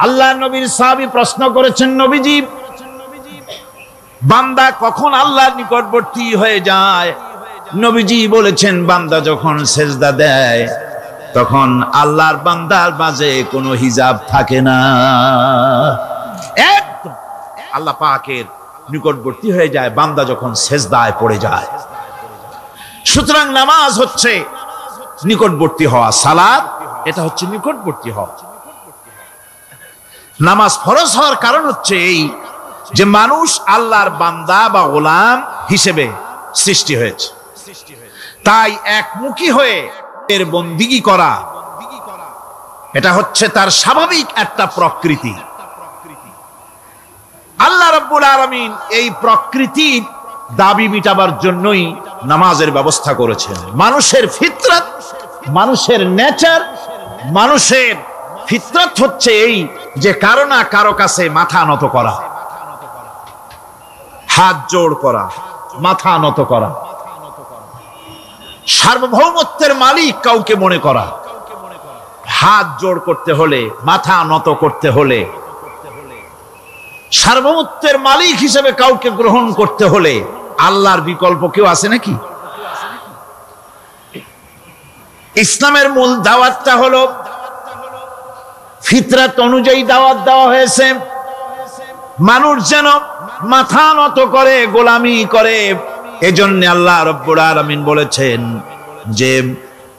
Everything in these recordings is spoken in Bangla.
আল্লাহ নবীর সাহাবী প্রশ্ন করেছেন, নবীজি, বান্দা কখন আল্লাহর নিকটবর্তী হয়ে যায়? নবীজি বলেছেন, বান্দা যখন সেজদা দেয় তখন আল্লাহর বান্দার মাঝে কোনো হিজাব থাকে না, একদম আল্লাহ পাকের নিকটবর্তী হয়ে যায় বান্দা যখন সেজদায় পড়ে যায়। সুতরাং নামাজ হচ্ছে নিকটবর্তী হওয়া, সালাত এটা হচ্ছে নিকটবর্তী হওয়া। নামাজ ফরজ হওয়ার কারণ হচ্ছে এই যে মানুষ আল্লাহর বান্দা বা গোলাম হিসেবে সৃষ্টি হয়েছে, তাই একমুখী হয়ে এর বন্দিগি করা এটা হচ্ছে তার স্বাভাবিক একটা প্রকৃতি। আল্লাহ রাব্বুল আলামিন এই প্রকৃতির দাবি মিটাবার জন্যই নামাজের ব্যবস্থা করেছেন। মানুষের ফিতরত, মানুষের নেচার, মানুষের ফিতরত হচ্ছে এই যে কারো না কারো কাছে মাথা নত করা, হাত জোড় করা, মাথা নত করা, সার্বভৌমত্বের মালিক কাউকে মনে করা। হাত জোড় করতে হলে, মাথা নত করতে হলে, সার্বভৌমত্বের মালিক হিসেবে কাউকে গ্রহণ করতে হলে আল্লাহর বিকল্প কেউ আছে নাকি? ইসলামের মূল দাওয়াতটা হলো ফিতরাত অনুযায়ী দাওয়াত দেওয়া হয়েছে, মানুষ যেন মাথা নত করে, গোলামি করে। এজন্য আল্লাহ রাব্বুল আলামিন বলেছেন যে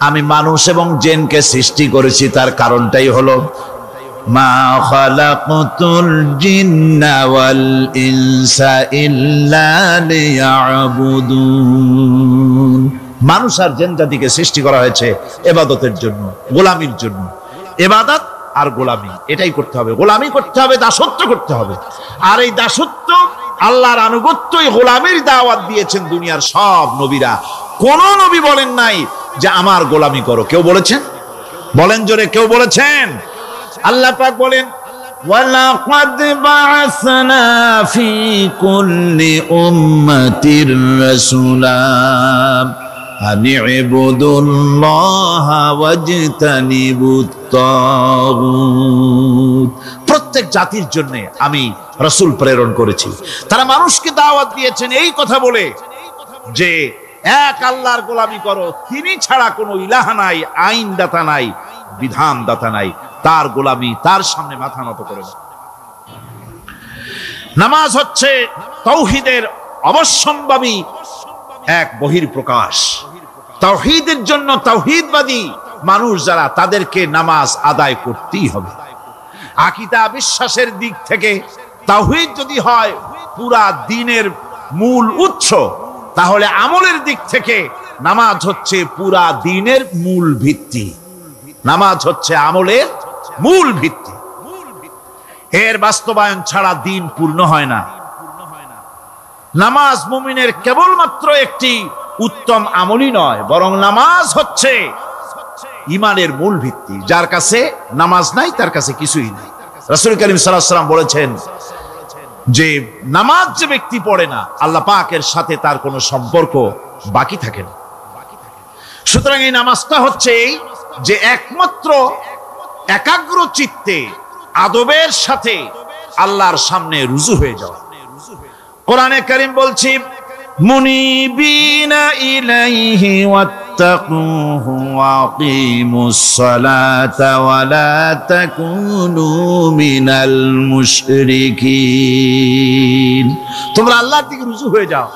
আমি মানুষ এবং জিনকে সৃষ্টি করেছি, তার কারণটাই হলো মা খালাকতুল জিন্না ওয়াল ইনসা ইল্লা লিয়াবুদুন। মানুষ আর জিন জাতিকে সৃষ্টি করা হয়েছে ইবাদতের জন্য, গোলামির জন্য। ইবাদত আর গোলামি এটাই করতে হবে, গোলামি করতে হবে, দাসত্ব করতে হবে। আর এই দাসত্ব, আল্লাহর আনুগত্য, এই গোলামির দাওয়াত দিয়েছেন দুনিয়ার সব নবীরা। কোন নবী বলেন নাই যে আমার গোলামি করো। কেউ বলেছেন? বলেন জোরে, কেউ বলেছেন? আল্লাহ পাক বলেন, ওয়ালাকাদ বা'আসনা ফি কুল্লি উম্মাতির রাসূলা আন ইবুদুল্লাহা ওয়াজতানিবুত তাগুত। প্রত্যেক জাতির জন্য আমি রাসূল প্রেরণ করেছি, তারা মানুষকে দাওয়াত দিয়েছেন এই কথা বলে যে এক আল্লাহর গোলামি করো, তিনি ছাড়া কোনো ইলাহ নাই, আইন দাতা নাই, বিধান দাতা নাই, তার গোলামি, তার সামনে মাথা নত করে। নামাজ হচ্ছে তাওহীদের অবশ্যম্ভাবী এক বহির্প্রকাশ। তাওহীদের জন্য তাওহীদবাদী মানুষ যারা, তাদেরকে নামাজ আদায় করতেই হবে। আকীদা বিশ্বাসের দিক থেকে তাওহীদ যদি হয় পুরা দ্বীনের মূল উৎস, তাহলে আমলের দিক থেকে নামাজ হচ্ছে পুরা দ্বীনের মূল ভিত্তি। নামাজ হচ্ছে আমলের মূল ভিত্তি, এর বাস্তবায়ন ছাড়া দ্বীন পূর্ণ হয় না। নামাজ মুমিনের কেবলমাত্র একটি উত্তম আমলই নয়, বরং নামাজ হচ্ছে ঈমানের মূল ভিত্তি। যার কাছে নামাজ নাই তার কাছে কিছুই নাই। রাসূল করিম সাল্লাল্লাহু আলাইহি ওয়াসাল্লাম বলেছেন যে নামাজ যে ব্যক্তি পড়ে না, আল্লাহ পাকের সাথে তার কোনো সম্পর্ক বাকি থাকে না। সুতরাং এই নামাজটা হচ্ছে এই যে একমাত্র একাগ্র চিত্তে আদবের সাথে আল্লাহর সামনে রুজু হয়ে যাওয়া। কোরআনে কারীম বলছি, মুনিবিনা ইলাইহি ওয়াত্তাকুহু ওয়া আকিমুস সালাতা ওয়া লা তাকুনু মিনাল মুশরিকিন। তোমরা আল্লাহর দিকে রুজু হয়ে যাও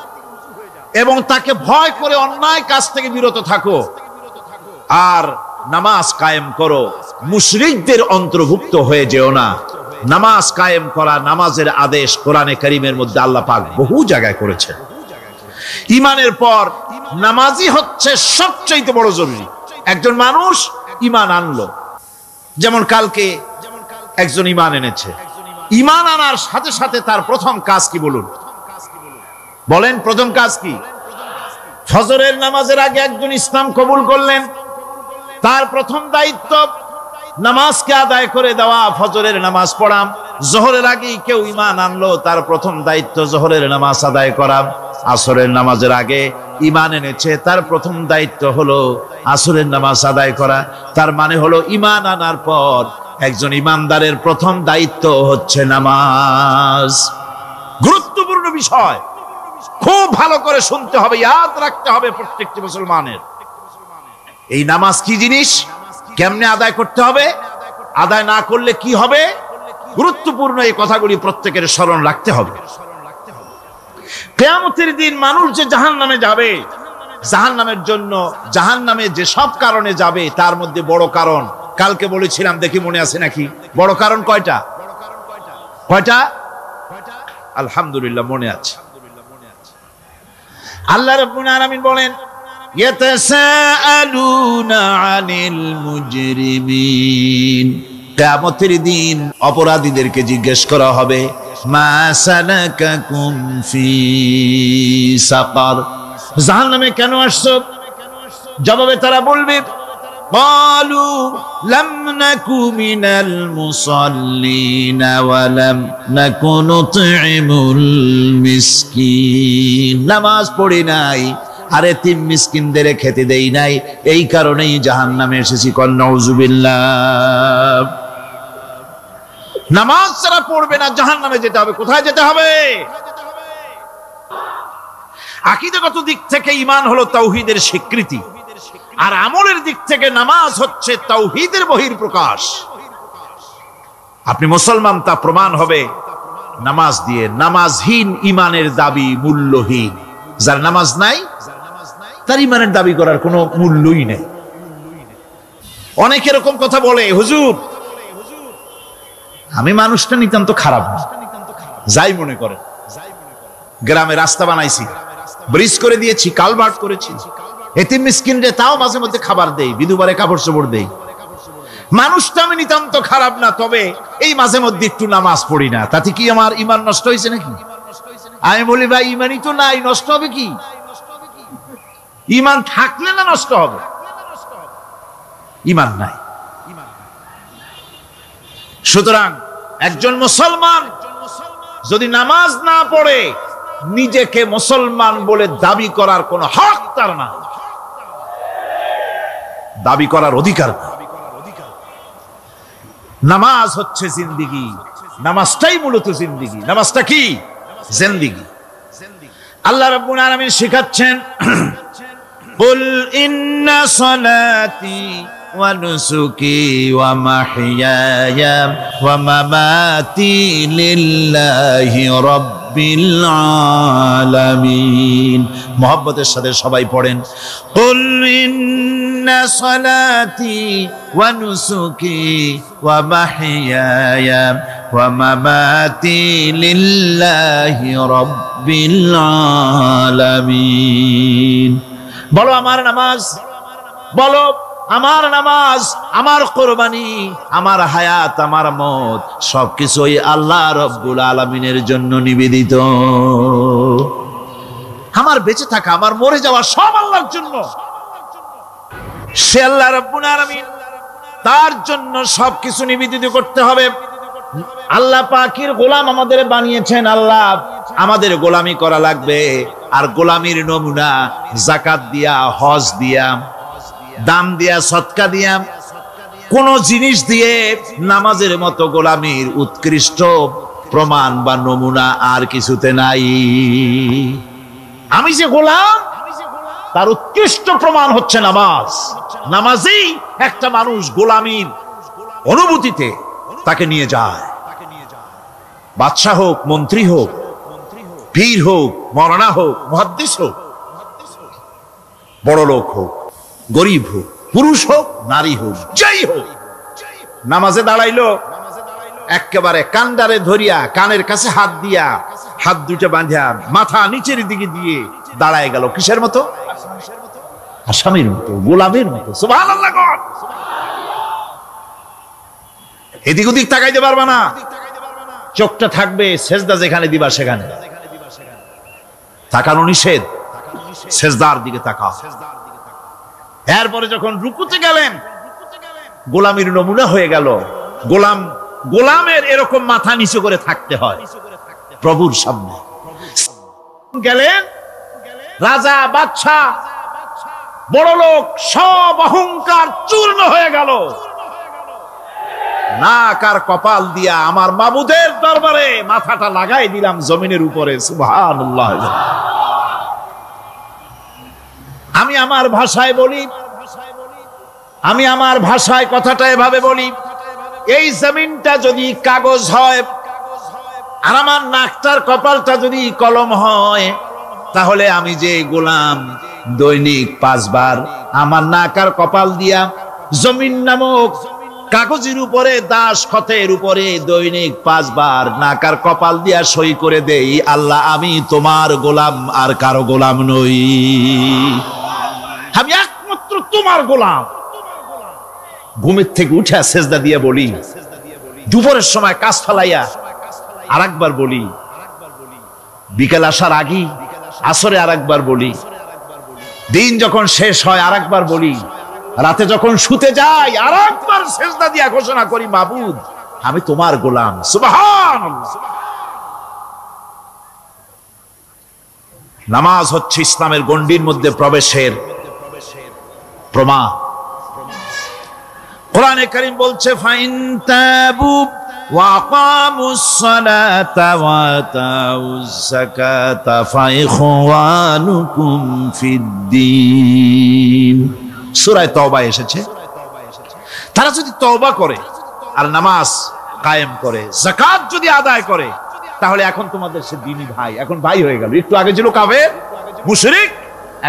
এবং তাকে ভয় করে অন্যায় কাজ থেকে বিরত থাকো, আর নামাজ কায়েম করো, মুশরিকদের অন্তর্ভুক্ত হয়ে যেও না। নামাজ কায়েম করা, নামাজের আদেশ কোরআনে কারীমের মধ্যে আল্লাহ পাক বহু জায়গায় করেছেন। ঈমানের পর নামাজই হচ্ছে সবচেয়ে বড় জরুরি। একজন মানুষ ঈমান আনলো, যেমন কালকে একজন ঈমান এনেছে, ঈমান আনার সাথে সাথে তার প্রথম কাজ কি বলুন? বলেন, প্রথম কাজ কি? ফজরের নামাজের আগে একজন ইসলাম কবুল করলেন, তার প্রথম দায়িত্ব নামাজকে আদায় করে দেওয়া, ফজরের নামাজ পড়া। যোহরের আগে কেউ ঈমান আনলো, তার প্রথম দায়িত্ব যোহরের নামাজ আদায় করা। আসরের নামাজের আগে ঈমান এনেছে, তার প্রথম দায়িত্ব হলো আসরের নামাজ আদায় করা। তার মানে হলো ঈমান আনার পর একজন ইমানদারের প্রথম দায়িত্ব হচ্ছে নামাজ। গুরুত্বপূর্ণ বিষয়, খুব ভালো করে শুনতে হবে, ইয়াদ রাখতে হবে প্রত্যেকটি মুসলমানের। এই নামাজ কি জিনিস, কেমনে আদায় করতে হবে, আদায় না করলে কি হবে, গুরুত্বপূর্ণ এই কথাগুলি প্রত্যেকের স্মরণ রাখতে হবে। কিয়ামতের দিন মানুষ যে জাহান্নামে যাবে, জাহান্নামের জন্য, জাহান্নামে যে সব কারণে যাবে তার মধ্যে বড় কারণ কালকে বলেছিলাম, দেখি মনে আছে নাকি? বড় কারণ কয়টা? কয়টা? আলহামদুলিল্লাহ মনে আছে। আল্লাহ রাব্বুল আলামিন বলেন, ইয়াতাসাআলুনা আনিল মুজরিমিন, কিয়ামতের দিন অপরাধীদেরকে জিজ্ঞেস করা হবে, মা সালাকাকুম ফি সাকার, জাহান্নামে কেন আসছো? জবাবে তারা বলবে, ক্বালু লাম নাকু মিনাল মুসাল্লিনা ওয়া লাম নাকু নুতঈমুল মিসকিন, নামাজ পড়ি নাই আর এতিম মিসকিনদের খেতে দেই নাই, এই কারণেই জাহান্নামে এসেছি। কল নাউযুবিল্লাহ। নামাজ যারা পড়বে না জাহান্নামে যেতে হবে। কোথায় যেতে হবে? আকীদাগত দিক থেকে ঈমান হলো তাওহীদের স্বীকৃতি, আর আমলের দিক থেকে নামাজ হচ্ছে তাওহীদের বহিঃপ্রকাশ। আপনি মুসলমান তা প্রমাণ হবে নামাজ দিয়ে। নামাজহীন ঈমানের দাবি মূল্যহীন। যার নামাজ নাই তার ঈমানের দাবি করার কোনো মূল্যই নেই। অনেক এরকম কথা বলে, হুজুর আমি মানুষটা নিতান্ত খারাপ না, যাই মনে করেন, গ্রামে রাস্তা বানাইছি, ব্রিজ করে দিয়েছি, কালভার্ট করেছি, এতিম মিসকিনরে তাও মাঝে মধ্যে খাবার দেই, বিধবারে কাপড় চোপড় দেই, মানুষটা আমি নিতান্ত খারাপ না, তবে এই মাঝে মধ্যে একটু নামাজ পড়ি না, তাতে কি আমার ঈমান নষ্ট হয়েছে নাকি? আমি বলি, ভাই ঈমানই তো নাই, নষ্ট হবে কি? ঈমান থাকলে না নষ্ট হবে? ঈমান নাই। সুতরাং একজন মুসলমান যদি নামাজ না পড়ে, নিজেকে মুসলমান বলে দাবি করার কোন হক তার না, দাবি করার অধিকার না। নামাজ হচ্ছে জিন্দেগি, নামাজটাই মূলত জিন্দেগি। নামাজটা কি? জিন্দেগি। আল্লাহ রাব্বুল আলামিন শেখাচ্ছেন, কুল ইন্না সালাতি ওয়া নুসুকি ওয়া মাহইয়ায়া ওয়া মামাতি লিল্লাহি রাব্বিল আলামিন। মুহাব্বতের সাথে সবাই পড়েন, কুল ইন্না সালাতি ওয়া নুসুকি ওয়া মাহইয়ায়া ওয়া মামাতি লিল্লাহি রাব্বিল আলামিন। বলো আমার নামাজ, বলো আমার নামাজ, আমার কোরবানি, আমার হায়াত, আমার মত সবকিছুই আল্লাহ রব্বুল আলামিনের জন্য নিবেদিত। আমার বেঁচে থাকা, আমার মরে যাওয়া সব আল্লাহর জন্য। সে আল্লাহ রব্বুল আলামিন, তার জন্য সবকিছু নিবেদিত করতে হবে। আল্লাহ পাকের গোলাম আমাদের বানিয়েছেন, আল্লাহ আমাদের গোলামি করা লাগবে। আর গোলামির নমুনা যাকাত দিয়া, হজ দিয়া, দান দিয়া, সদকা দিয়া, কোন জিনিস দিয়ে নামাজের মতো গোলামির উৎকৃষ্ট প্রমাণ বা নমুনা আর কিছুতে নাই। আমি যে গোলাম, তার উৎকৃষ্ট প্রমাণ হচ্ছে নামাজ। নামাজেই একটা মানুষ গোলামির অনুভূতিতে তাকে নিয়ে যায়। বাদশা হোক, মন্ত্রী হোক, পীর হোক, মওলানা হোক, মুহাদ্দিস হোক, বড় লোক হোক, গরিব হোক, পুরুষ হোক, নারী হোক, যাই হোক, নামাজে দাঁড়াইলো, একেবারে কান্ডারে ধরিয়া, কানের কাছে হাত দিয়া, হাত দুটো বাঁধিয়া, মাথা নিচের দিকে দিয়ে দাঁড়ায় গেল। কিসের মতো? আসামির মতো, গোলামের মতো। সুবহানাল্লাহ। এদিক ওদিক তাকাইতে পারবা না, চোখটা থাকবে সেজদা যেখানে দিবা সেখানে। তাকানো নিষেধ, সেজদার দিকে তাকাও। এরপরে যখন রুকুতে গেলেন, গোলামির নমুনা হয়ে গেল। গোলামের এরকম মাথা নিচু করে থাকতে হয় প্রভুর সামনে। গেলেন রাজা, বাদশা, বড় লোক, সব অহংকার চূর্ণ হয়ে গেল। নাক আর কপাল দিয়া আমার মাবুদের দরবারে মাথাটা লাগাই দিলাম জমিনের উপরে। সুবহানাল্লাহ। আমি আমার ভাষায় বলি, আমি আমার ভাষায় কথাটা এভাবে বলি, এই জমিনটা যদি কাগজ হয় আর আমার নাকটার কপালটা যদি কলম হয়, তাহলে আমি যে গোলাম দৈনিক 5 বার আমার নাক আর কপাল দিয়া জমিন নামক কাগজের উপরে দাস খতের উপরে দৈনিক 5 বার নাক আর কপাল দিয়া সই করে দেই, আল্লাহ আমি তোমার গোলাম আর কারো গোলাম নই, আমি একমাত্র তোমার গোলাম। ঘুমের থেকে উঠে সেজদা দিয়ে বলি, দুপুরের সময় কাজ ফেলাইয়া আরেকবার বলি, বিকেল আসার আগে আসরে আরেকবার বলি, দিন যখন শেষ হয় আরেকবার বলি, রাতে যখন শুতে যাই আরেকবার সেজদা দিয়া ঘোষণা করি, মাবুদ আমি তোমার গোলাম। সুবহানাল্লাহ। নামাজ হচ্ছে ইসলামের গণ্ডির মধ্যে প্রবেশের প্রমাণ। কোরআনে কারীম বলছে, ফাইন তাবু ওয়া আকামুস সালাতা ওয়া আতাউজ যাকাতা ফাইখওয়ানুকুম ফিদ্দীন। সূরা তওবা এসেছে, তারা যদি তওবা করে আর নামাজ কায়েম করে, যাকাত যদি আদায় করে, তাহলে এখন তোমাদের সে দ্বীনি ভাই, এখন ভাই হয়ে গেল। একটু আগে ছিল কাফের মুশরিক,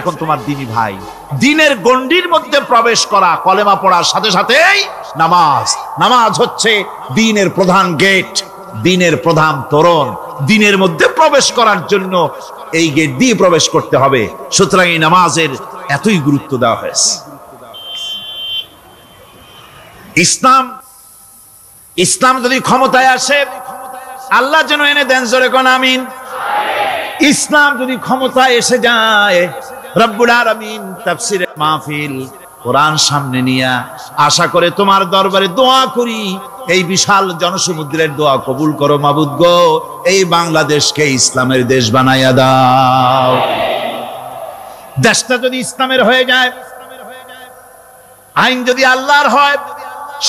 এখন তোমার দ্বীনি ভাই। দ্বীনের গণ্ডির মধ্যে প্রবেশ করা, কলেমা পড়ার সাথে সাথেই নামাজ। নামাজ হচ্ছে দ্বীনের প্রধান গেট, দ্বীনের প্রধান তোরণ। দ্বীনের মধ্যে প্রবেশ করার জন্য এই গেট দিয়ে প্রবেশ করতে হবে। সুতরাং এই নামাজের এতই গুরুত্ব দেওয়া হয়েছে। ইসলাম যদি ক্ষমতায় আসে, আল্লাহ যেন এনে দেন, জোরে কোন আমিন। ইসলাম যদি ক্ষমতায় এসে যায়, রব্বুল আলামিন তাফসীরের মাহফিল কোরআন সামনে নিয়ে আশা করে তোমার দরবারে দোয়া করি, এই বিশাল জনসমুদ্রের দোয়া কবুল করো মাবুদ গো, এই বাংলাদেশকে ইসলামের দেশ বানাইয়া দাও। দেশটা যদি ইসলামের হয়ে যায়, আইন যদি আল্লাহর হয়,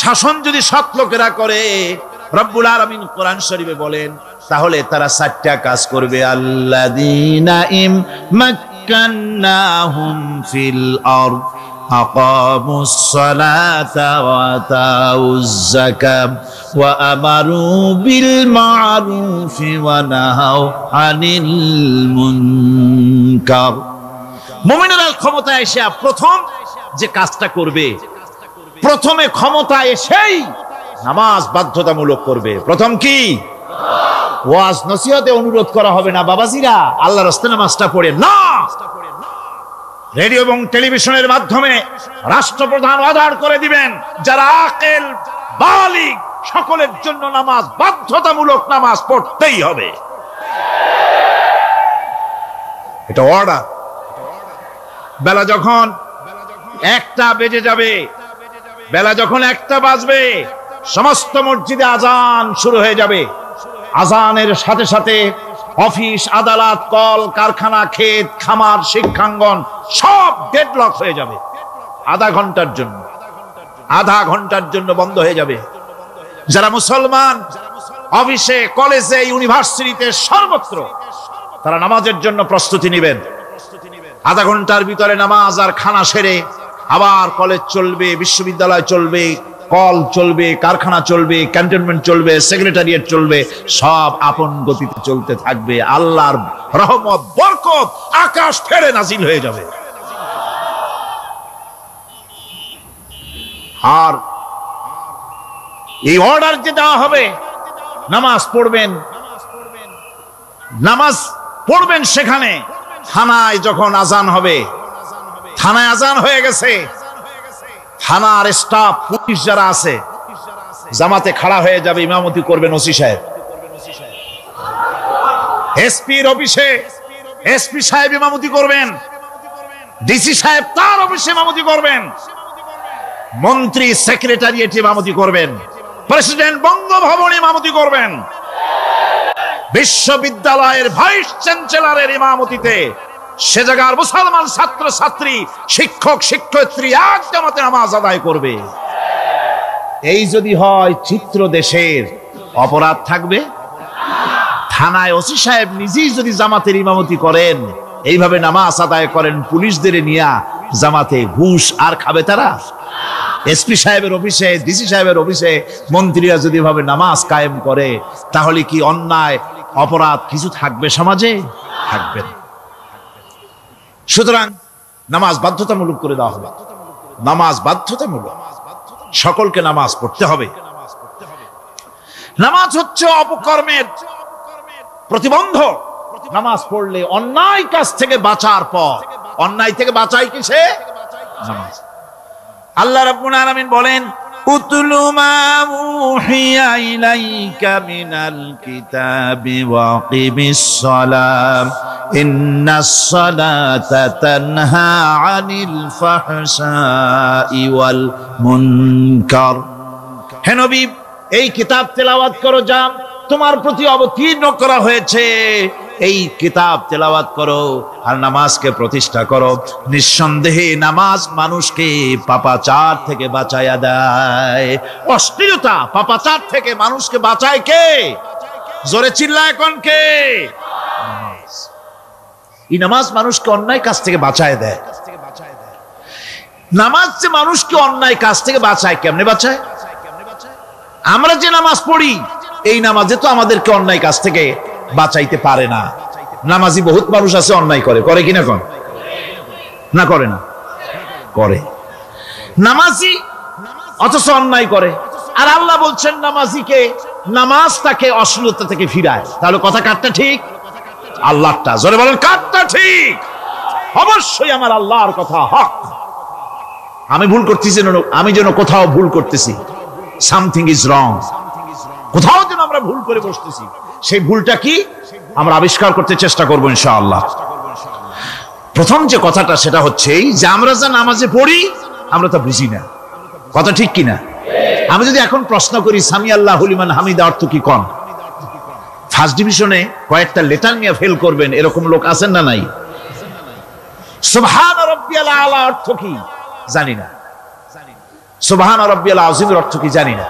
শাসন যদি সৎ লোকেরা করে, রব্বুল আলামিন কোরআন শরীফে বলেন, তাহলে তারা 4টা কাজ করবে। আল্লাযীনা মাক্কান্নাহুম ফিল আরদ আকামুস সালাতা ওয়া আতাউজ যাকাত ওয়া আমারু বিল মা'রুফি ওয়া নাহাউ আনিল মুনকার। মুমিনেরা ক্ষমতায় এসে প্রথম যে কাজটা করবে, প্রথমে ক্ষমতা এসেই নামাজ বাধ্যতামূলক করবে। প্রথম কি? ওয়াজ নসিহতে অনুরোধ করা হবে না, বাবাজিরা আল্লাহর রাস্তায় নামাজটা পড়ে না। রেডিও এবং টেলিভিশনের মাধ্যমে রাষ্ট্রপ্রধান অর্ডার করে দিবেন, যারা আকেল বালিগ সকলের জন্য নামাজ বাধ্যতামূলক, নামাজ পড়তেই হবে, এটা অর্ডার। বেলা যখন 1টা বেজে যাবে, বেলা যখন 1টা বাজবে, সমস্ত মসজিদে আজান শুরু হয়ে যাবে। আজানের সাথে সাথে অফিস, আদালত, কল কারখানা, ক্ষেত খামার, শিক্ষাঙ্গন সব ডেডলক হয়ে যাবে। আধা ঘন্টার জন্য বন্ধ হয়ে যাবে। যারা মুসলমান অফিসে, কলেজে, ইউনিভার্সিটিতে, সর্বত্র তারা নামাজের জন্য প্রস্তুতি নেবেন। আধা ঘন্টার ভিতরে নামাজ আর খানা সেরে আবার কলেজ চলবে, বিশ্ববিদ্যালয় চলবে, কল চলবে, কারখানা চলবে, ক্যান্টনমেন্ট চলবে, সেক্রেটারিয়েট চলবে, সব আপন গতিতে চলতে থাকবে। আল্লাহর রহমত, বরকত আকাশ ফেরে নাজিল হয়ে যাবে। আর এই অর্ডার যে দেওয়া হবে, নামাজ পড়বেন, নামাজ পড়বেন সেখানে। থানায় যখন আজান হবে, থানায় আজান হয়ে গেছে, থানার স্টাফ, পুলিশ যারা আছে, জামাতে খাড়া হয়ে যাবে, ইমামতি করবেন ওসি সাহেব। এসপির অফিসে এসপি সাহেব ইমামতি করবেন, ডিসি সাহেব তার অফিসে ইমামতি করবেন, মন্ত্রী সেক্রেটারিয়েট ইমামতি করবেন, প্রেসিডেন্ট বঙ্গভবনে ইমামতি করবেন, বিশ্ববিদ্যালয়ের ভাইস চ্যান্সেলরের ইমামতিতে সে জায়গার মুসলমান ছাত্র ছাত্রী, শিক্ষক শিক্ষয়িত্রী এক জামাতে নামাজ আদায় করবে। এই যদি হয় চিত্র দেশের, অপরাধ থাকবে? থানায় ওসি সাহেব নিজেই যদি জামাতের ইমামতি করেন, এইভাবে নামাজ আদায় করেন পুলিশদের নিয়ে জামাতে, ঘুষ আর খাবে তারা? এসপি সাহেবের অফিসে, ডিসি সাহেবের অফিসে মন্ত্রীরা যদি ভাবে নামাজ কায়েম করে, তাহলে কি অন্যায় অপরাধ কিছু থাকবে সমাজে? থাকবে না। সুতরাং নামাজ বাধ্যতামূলক করে দেওয়া হবে। নামাজ বাধ্যতামূলক, সকলকে নামাজ পড়তে হবে। নামাজ হচ্ছে অপকর্মের প্রতিবন্ধক। নামাজ পড়লে অন্যায় কাজ থেকে বাঁচার পর, অন্যায় থেকে বাঁচাই কিসে? নামাজ। আল্লাহ রাব্বুল আলামিন বলেন, উতলু মা উহিয়া ইলাইকা মিনাল কিতাবি ওয়া কিমিস সালাম ইন্নাস সালাতা তানহা আনিল ফাহশাই ওয়াল মুনকার। হে নবী, এই কিতাব তেলাওয়াত করো, যা তোমার প্রতি অবতীর্ণ করা হয়েছে, এই কিতাব তেলাওয়াত করো আর নামাজকে প্রতিষ্ঠা করো। নিঃসন্দেহে নামাজ মানুষকে পাপাচার থেকে বাঁচায়া দেয়। অশ্লীলতা, পাপাচার থেকে মানুষকে বাঁচায় কে? জোরে চিল্লায় কোন কে? নামাজ। এই নামাজ মানুষকে অন্যায় কাজ থেকে বাঁচায় দেয়। নামাজ যে মানুষকে অন্যায় কাজ থেকে বাঁচায়, কেমনে বাঁচায়? আমরা যে নামাজ পড়ি, এই নামাজে তো আমাদেরকে অন্যায় কাজ থেকে বাঁচাইতে পারে না। নামাজি বহুত মানুষ আছে অন্যায় করে, করে কিনা কোন? না করে না? করে। নামাজি অথচ অন্যায় করে। আর আল্লাহ বলছেন নামাজিকে, নামাজ তাকে অশ্লীলতা থেকে ফিরায়। তাহলে কথা কারটা ঠিক? আল্লাহরটা। জোরে বলেন, কারটা ঠিক? অবশ্যই আমার আল্লাহর কথা হক। আমি ভুল করতেছি, আমি যেন কোথাও ভুল করতেছি, সামথিং ইজ রং, কোথাও যেন আমরা ভুল করে বসতেছি, সেই ভুলটা কি আমরা আবিষ্কার করতে চেষ্টা করবো ইনশাআল্লাহ। প্রথম যে কথাটা সেটা হচ্ছে যে আমরা যা নামাজে পড়ি আমরা তা বুঝি না। কথা ঠিক কিনা? আমি যদি এখন প্রশ্ন করি সামি আল্লাহু লিমান হামিদা অর্থ কি কোন? ফার্স্ট ডিভিশনে কয়েকটা লেটার নিয়ে ফেল করবেন এরকম লোক আছেন না নাই? সুবহান রাব্বিয়াল আলা অর্থ কি জানি না। সুবহান রাব্বিয়াল আযীমের অর্থ কি জানি না।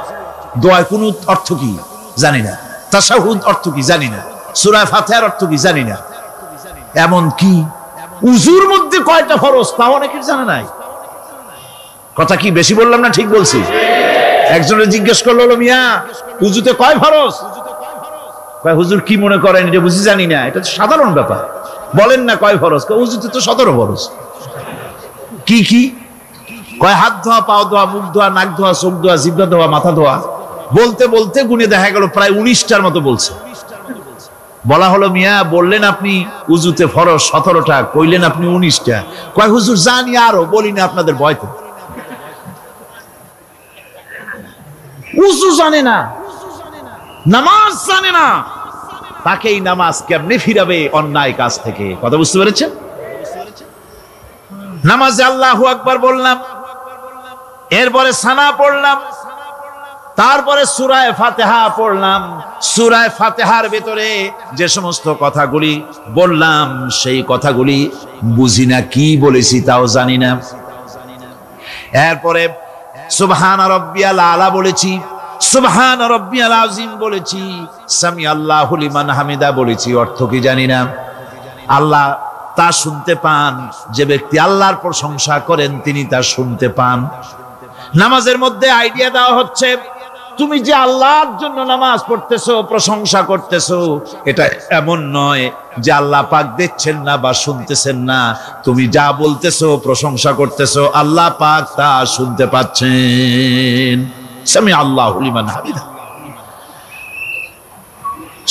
দোয়া কুনুত অর্থ কি জানি না। তাশাহুদ অর্থ কি জানি না। সূরা ফাতিহার অর্থ কি জানি না। এমন কি উযুর মধ্যে কয়টা ফরজ তাও অনেকের জানা নাই। কথা কি বেশি বললাম না ঠিক বলছি? একজনে জিজ্ঞেস করলো, মিয়া উযুতে কয় ফরজ? কয় হুজুর কি মনে করেন এটা বুঝি জানি না, এটা তো সাধারণ ব্যাপার, বলেন না কয় ফরজ? কয় উযুতে তো 17 ফরজ। কি কি? কয় হাত ধোয়া, পাও ধোয়া, মুখ ধোয়া, নাক ধোয়া, চোখ ধোয়া, জিহ্বা ধোয়া, মাথা ধোয়া। বলতে বলতে গুনে দেখা গেল প্রায় 19টার মতো বলছে। বলা হলো, মিয়া বললেন আপনি উযুতে ফরজ 17টা, কইলেন আপনি 19টা। কয় হুজুর জানি আরো, বলি না আপনাদের ভয়তে। উযু জানে না, নামাজ জানে না, তাকে এই নামাজ কেমনে ফিরাবে অন্যায় কাজ থেকে? কথা বুঝতে পেরেছেন? নামাজে আল্লাহু আকবার বললাম, এরপরে সানা পড়লাম, তারপরে সূরা ফাতিহা পড়লাম। সূরা ফাতিহার ভিতরে যে সমস্ত কথাগুলি বললাম সেই কথাগুলি বুঝি না, কি বলেছি তাও জানি না। এরপরে সুবহান রাব্বিয়াল আলা বলেছি, সুবহান রাব্বিয়াল আযীম বলেছি, সামি আল্লাহু লিমান হামিদা বলেছি, অর্থ কি জানি না। আল্লাহ তা শুনতে পান, যে ব্যক্তি আল্লাহর প্রশংসা করেন তিনি তা শুনতে পান। নামাজের মধ্যে আইডিয়া দেওয়া হচ্ছে, তুমি যে আল্লাহর জন্য নামাজ পড়তেছো, প্রশংসা করতেছো, এটা এমন নয় যে আল্লাহ পাক দেখছেন না বা শুনতেছেন না। তুমি যা বলতেছো, প্রশংসা করতেছো, আল্লাহ পাক তা শুনতে পাচ্ছেন। সামি আল্লাহু লিমান হামিদা।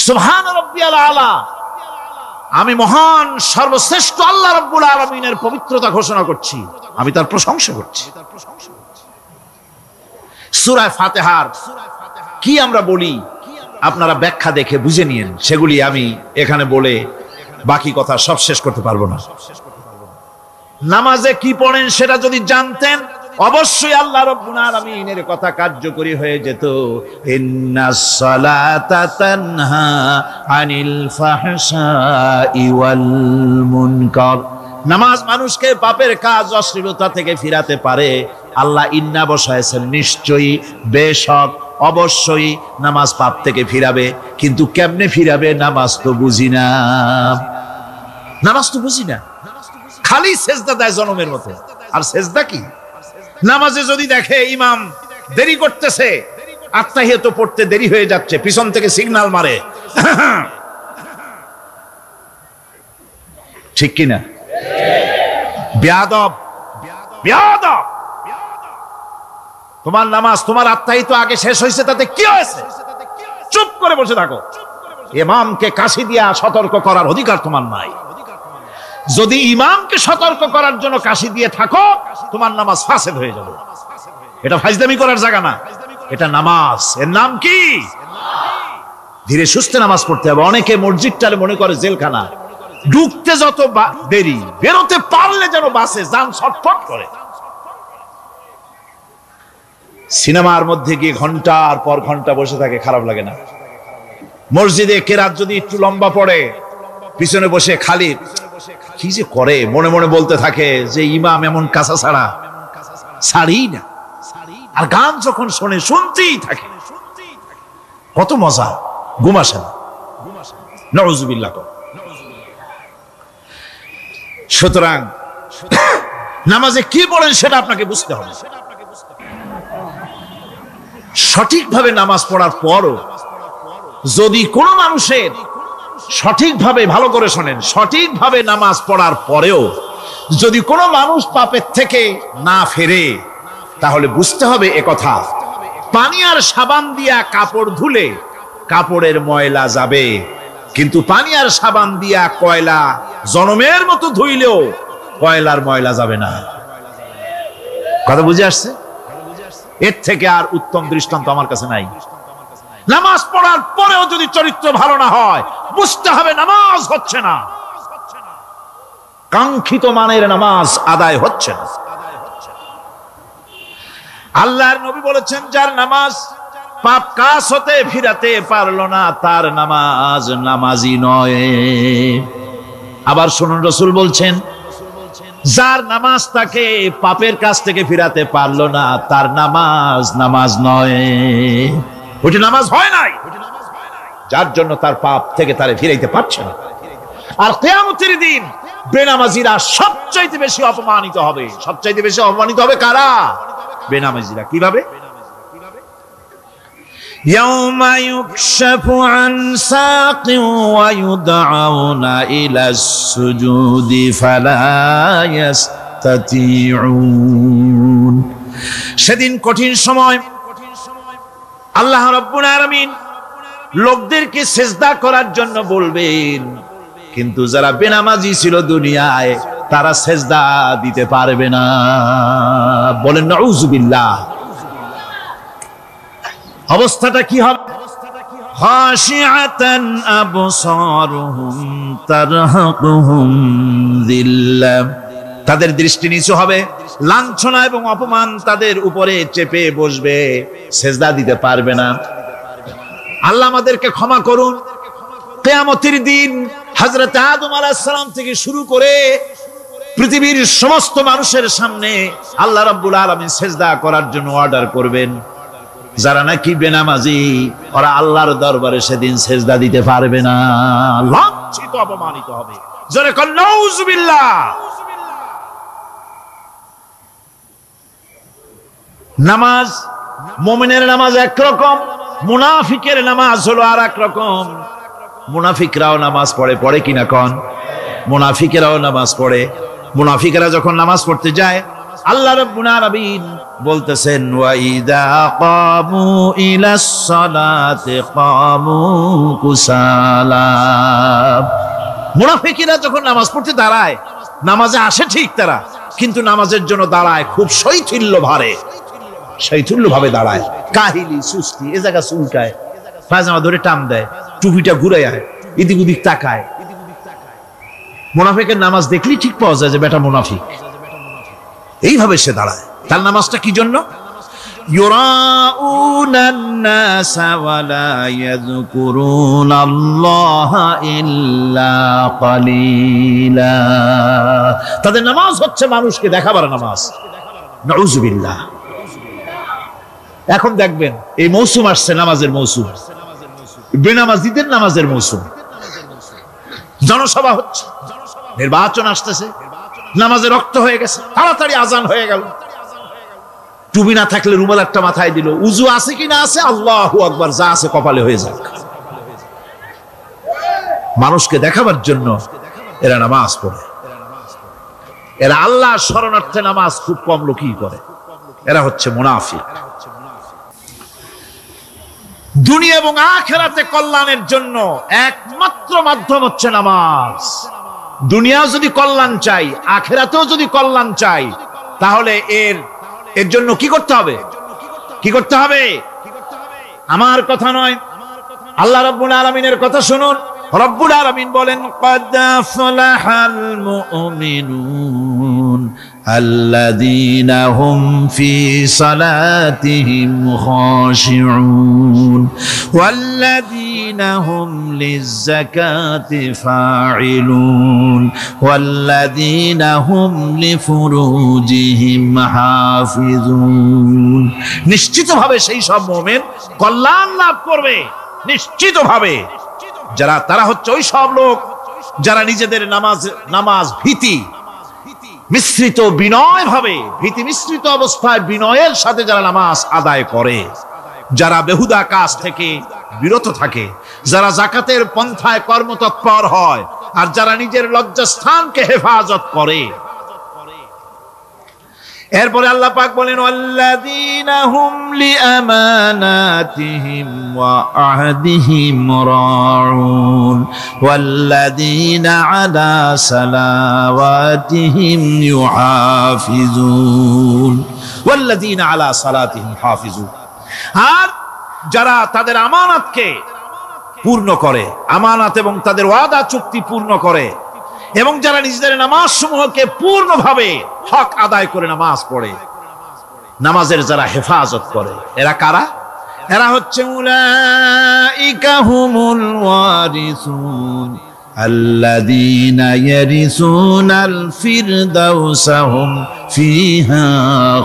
সুবহান রাব্বিয়াল আলা, আমি মহান সর্বশ্রেষ্ঠ আল্লাহ রাব্বুল আলামিনের পবিত্রতা ঘোষণা করছি, আমি তার প্রশংসা করছি। সূরা ফাতিহার কি আমরা বলি আপনারা ব্যাখ্যা দেখে বুঝে নিয়েন, সেগুলি আমি এখানে বলে বাকি কথা সব শেষ করতে পারবো না। নামাজে কি পড়েন সেটা যদি জানতেন, অবশ্যই আল্লাহ রাব্বুল আলামিনের কথা কার্যকরী হয়ে যেত। ইন্নাস সালাতা তানহা আনিল ফাহশাই ওয়াল মুনকার। নামাজ মানুষকে পাপের কাজ, অশ্লীলতা থেকে ফিরাতে পারে। আল্লাহ ইন্না বসায়ছেন, নিশ্চয়ই, বেশক, অবশ্যই নামাজ পাপ থেকে ফিরাবে। কিন্তু কেমনে ফিরাবে নামাজ তো বুঝি না, নামাজ তো বুঝি না। খালি সেজদা দেয় জনমের মতো। আর সেজদা কি? নামাজে যদি দেখে ইমাম দেরি করতেছে, আত্তাহিয়াত পড়তে দেরি হয়ে যাচ্ছে, পিছন থেকে সিগন্যাল মারে, ঠিক কিনা? বেয়াদব, বেয়াদব। তোমার নামাজ, তোমার আত্তাহিয়াত আগে শেষ হয়েছে, তাতে কি হয়েছে? চুপ করে বসে থাকো। ইমামকে কাশি দিয়া সতর্ক করার অধিকার তোমার নাই। যদি ইমামকে সতর্ক করার জন্য কাশি দিয়ে থাকো, তোমার নামাজ ফাসেদ হয়ে যাবে। এটা ফাজলামি করার জায়গা না, এটা নামাজ। এর নাম কি? ধীরে সুস্থে নামাজ পড়তে হবে। অনেকে মসজিদটারে মনে করে জেলখানা, ঢুকতে যত দেরি, বেরোতে পারলে যেন বাসে যান ছটফট করে। সিনেমার মধ্যে গিয়ে ঘন্টার পর ঘন্টা বসে থাকে, খারাপ লাগে না? মসজিদে কেরাত যদি একটু লম্বা পড়ে, পিছনে বসে খালি কি যে করে, মনে মনে বলতে থাকে যে ইমাম এমন কাঁচা ছাড়া ছাড়ি না। আর গান যখন শোনে, শুনতেই থাকে, কত মজা, ঘুম আসে না। নাউযুবিল্লাহ। সুতরাং নামাজে কি পড়েন সেটা আপনাকে বুঝতে হবে। সঠিকভাবে নামাজ পড়ার পরও যদি কোনো মানুষের সঠিকভাবে, ভালো করে শোনেন, সঠিকভাবে নামাজ পড়ার পরেও যদি কোনো মানুষ পাপের থেকে না ফেরে, তাহলে বুঝতে হবে একথা, পানি আর সাবান দিয়া কাপড় ধুলে কাপড়ের ময়লা যাবে, কিন্তু পানি আর সাবান দিয়া কয়লা জনমের মতো ধুইলেও কয়লার ময়লা যাবে না। কথা বুঝে আসছে? এর থেকে আর উত্তম দৃষ্টান্ত আমার কাছে নাই। নামাজ পড়ার পরেও যদি চরিত্র ভালো না হয়, বুঝতে হবে নামাজ হচ্ছে না, কাঙ্ক্ষিত মানের নামাজ আদায় হচ্ছে না। আল্লাহর নবী বলেছেন, যার নামাজ পাপ কাজ হতে ফিরাতে পারলো না, তার নামাজ নামাজি নয়। আবার শুনুন, রাসূল বলছেন, যার নামাজ তাকে পাপের কাছ থেকে ফিরাতে পারলো না, তার নামাজ নামাজ নয়। ওইটা নামাজ হয় নাই, যার জন্য তার পাপ থেকে তারে ফিরাইতে পারছে না। আর কিয়ামতের দিন বেনামাজিরা সবচাইতে বেশি অপমানিত হবে। সবচাইতে বেশি অপমানিত হবে কারা? বেনামাজিরা। কিভাবে? ইয়াউমা ইউকশাফু আন সাকিন ওয়া ইউদআউনা ইলাস সুজুদি ফালা ইয়াস্তাতিউন। সেদিন কঠিন সময়, আল্লাহ রাব্বুল আলামিন লোকদেরকে সিজদা করার জন্য বলবেন, কিন্তু যারা বেনামাজি ছিল দুনিয়ায়, তারা সিজদা দিতে পারবে না। বলেন নাউযুবিল্লাহ। অবস্থাটা কি হবে? খাশিআতান আবসারুহুম তারহাকুহুম যিল্লাহ। তাদের দৃষ্টি নিচু হবে, লাঞ্ছনা এবং অপমান তাদের উপরে চেপে বসবে, সিজদা দিতে পারবে না। আল্লাহ আমাদেরকে ক্ষমা করুন। কিয়ামতের দিন হযরত আদম আলাইহিস সালাম থেকে শুরু করে পৃথিবীর সমস্ত মানুষের সামনে আল্লাহ রাব্বুল আলামিন সিজদা করার জন্য অর্ডার করবেন। যারা নাকি বেনামাজি, ওরা আল্লাহর দরবারে সেদিন সিজদা দিতে পারবে না, লাঞ্ছিত, অপমানিত হবে। জোরে কোন নাউযুবিল্লাহ। নামাজ, মুমিনের নামাজ একরকম, মুনাফিকের নামাজ হলো আর এক রকম। মুনাফিকরাও নামাজ পড়ে, পড়ে কিনা কোন? মুনাফিকেরাও নামাজ পড়ে। মুনাফিকেরা যখন নামাজ পড়তে যায়, আল্লাহ রাব্বুল আলামিন বলতেছেন, ওয়া ইযা কামু ইলাস সালাতি কামু কুসালা। মুনাফিকেরা যখন নামাজ পড়তে দাঁড়ায়, নামাজে আসে ঠিক তারা, কিন্তু নামাজের জন্য দাঁড়ায় খুব শৈথিল্য ভারে, শৈথিল্য ভাবে দাঁড়ায়, কাহিলি, সুস্তি, এ জায়গা চুলকায়, পায়জামা ধরে টান দেয়, টুপিটা ঘুরায়, এদিক ওদিক তাকায়। মুনাফিকের নামাজ দেখলেই ঠিক পাওয়া যায় যে বেটা মুনাফিক। এইভাবে সে দাঁড়ায়। তার নামাজটা কি জন্য? ইউরাউনান নাসা ওয়া লা ইয়াযকুরুনাল্লাহা ইল্লা কালিলা। তাদের নামাজ হচ্ছে মানুষকে দেখাবার নামাজ। নাউযুবিল্লাহ। এখন দেখবেন এই মৌসুম আসছে, নামাজের মৌসুম, বেনামাজিদের নামাজের মৌসুম। জনসভা হচ্ছে, নির্বাচন আসতেছে, নামাজে রক্ত হয়ে গেছে, তাড়াতাড়ি আজান হয়ে গেল। টুপি না থাকলে রুমাল একটা মাথায় দিল, উজু আছে কি না আছে, আল্লাহু আকবার, যা আছে কপালে হয়ে যাক। মানুষকে দেখাবার জন্য এরা নামাজ পড়ে। এরা আল্লাহর শরণার্থে নামাজ খুব কম লোকই করে। এরা হচ্ছে মুনাফিক। দুনিয়া এবং আখিরাতে কল্যাণের জন্য একমাত্র মাধ্যম হচ্ছে নামাজ। দুনিয়া যদি কল্যাণ চাই, আখিরাতেও যদি কল্যাণ চাই, তাহলে এর জন্য কি করতে হবে? কি করতে হবে? আমার কথা নয়, আল্লাহ রাব্বুল আলামিনের কথা শুনুন। রব্বুল আলামিন বলেন, ক্বাদ আফলাহাল মুমিনুন আল্লাযীনা হুম ফি সালাতিহিম খাশিউন ওয়াল্লাযীনা হুম লিয-যাকাতি ফাঈলুন ওয়াল্লাযীনা হুম লিফুরুজিহিম হাফিজুন। নিশ্চিতভাবে সেই সব মুমিন কল্যাণ লাভ করবে, নিশ্চিতভাবে। তারা হচ্ছে ওই সব লোক যারা নিজেদের নামাজ ভীতি মিশ্রিত, বিনয় ভাবে, ভীতি মিশ্রিত অবস্থায় বিনয়ের সাথে যারা নামাজ আদায় করে, যারা বেহুদা কাজ থেকে বিরত থাকে, যারা যাকাতের পন্থায় কর্মতৎপর হয়, আর যারা নিজের লজ্জাস্থানকে হেফাজত করে। এরপরে আল্লাহ পাক বলেন, ওয়াল্লাযীনা হুম লিআমানাতিহিম ওয়া আহদিহিম রাউন ওয়াল্লাযীনা আলা সালাওয়াতিহিম ইউহাফিজুন ওয়াল্লাযীনা আলা সালাতিহিম হাফিজুন। আর যারা তাদের আমানতকে পূর্ণ করে, আমানত এবং তাদের ওয়াদা চুক্তি পূর্ণ করে, এবং যারা নিজেদের নামাজ সমূহকে পূর্ণভাবে হক আদায় করে নামাজ পড়ে, নামাজের যারা হেফাজত করে, এরা কারা? এরা হচ্ছে উলাইকা হুমুল ওয়ারিসুন আল্লাযীনা ইয়ারিসুনাল ফিরদাউসা হুম ফিহা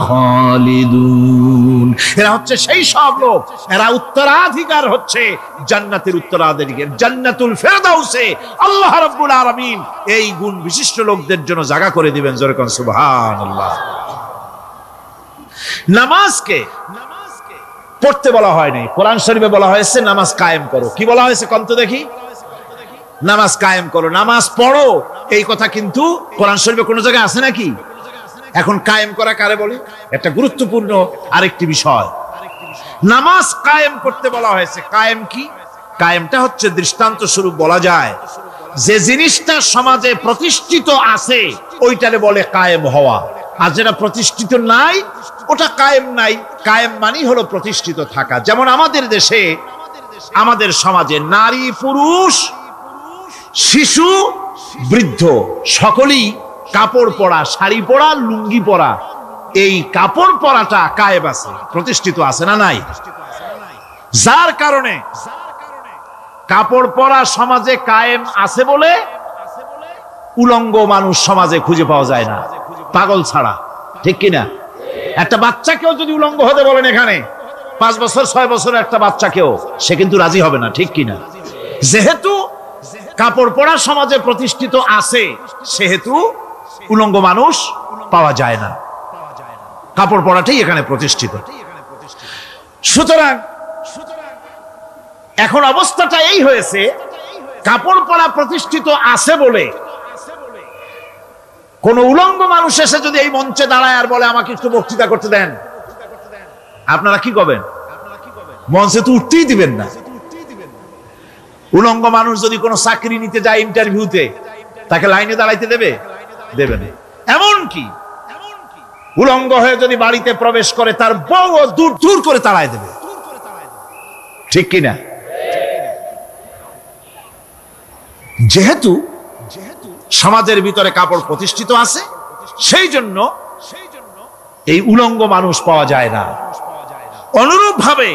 খালিদুন। এরা হচ্ছে সেই সব লোক, এরা উত্তরাধিকার হচ্ছে জান্নাতের উত্তরাধিকার, জান্নাতুল ফিরদাউসে আল্লাহ রাব্বুল আলামিন এই গুণ বিশিষ্ট লোকদের জন্য জায়গা করে দিবেন। জোরে কোন সুবহানাল্লাহ। নামাজকে পড়তে বলা হয়নি, কোরআন শরীফে বলা হয়েছে নামাজ কায়েম করো। কি বলা হয়েছে কোন তো দেখি? নামাজ কায়েম করো, নামাজ পড়ো। এই কথা কিন্তু কোরআন শরীফে কোন জায়গায় আছে নাকি? এখন কায়েম করা কারে বলে? একটা গুরুত্বপূর্ণ আরেকটি বিষয়। নামাজ কায়েম করতে বলা হয়েছে। কায়েম কি? কায়েমটা হচ্ছে দৃষ্টান্ত স্বরূপ বলা যায় যে জিনিসটা সমাজে প্রতিষ্ঠিত আছে ওইটারে বলে কায়েম হওয়া, আর যেটা প্রতিষ্ঠিত নাই ওটা কায়েম নাই। কায়েম মানেই হলো প্রতিষ্ঠিত থাকা। যেমন আমাদের দেশে, আমাদের সমাজে নারী পুরুষ শিশু বৃদ্ধ সকলেই কাপড় পরা, শাড়ি পরা, লুঙ্গি পরা, এই কাপড় পরাটা কায়েম আছে, প্রতিষ্ঠিত আছে না নাই? যার কারণে কাপড় পরা সমাজে কায়েম আছে বলে উলঙ্গ মানুষ সমাজে খুঁজে পাওয়া যায় না, পাগল ছাড়া। ঠিক কিনা? একটা বাচ্চাকেও যদি উলঙ্গ হতে বলেন এখানে, 5 বছর 6 বছরের একটা বাচ্চাকেও, সে কিন্তু রাজি হবে না। ঠিক কিনা? যেহেতু কাপড় পরা সমাজে প্রতিষ্ঠিত আছে, সেহেতু উলঙ্গ মানুষ পাওয়া যায় না, কাপড় পরাটাই এখানে প্রতিষ্ঠিত। সুতরাং এখন অবস্থাটা এই হয়েছে, কাপড় পরা প্রতিষ্ঠিত আছে বলে কোন উলঙ্গ মানুষ এসে যদি এই মঞ্চে দাঁড়ায় আর বলে আমাকে একটু বক্তৃতা করতে দেন, আপনারা কি করবেন? মঞ্চে তো উঠতেই দিবেন না। উলঙ্গ মানুষ যদি কোনো চাকরি নিতে যায় ইন্টারভিউতে, তাকে লাইনে দাঁড়াইতে দেবে? দেবে না। এমনকি উলঙ্গ হয়ে যদি বাড়িতে প্রবেশ করে, তার বউ দূর দূর করে তাড়ায় দেবে। ঠিক কিনা? যেহেতু সমাজের ভিতরে কাপড় প্রতিষ্ঠিত আছে, সেই জন্য এই উলঙ্গ মানুষ পাওয়া যায় না। অনুরূপ ভাবে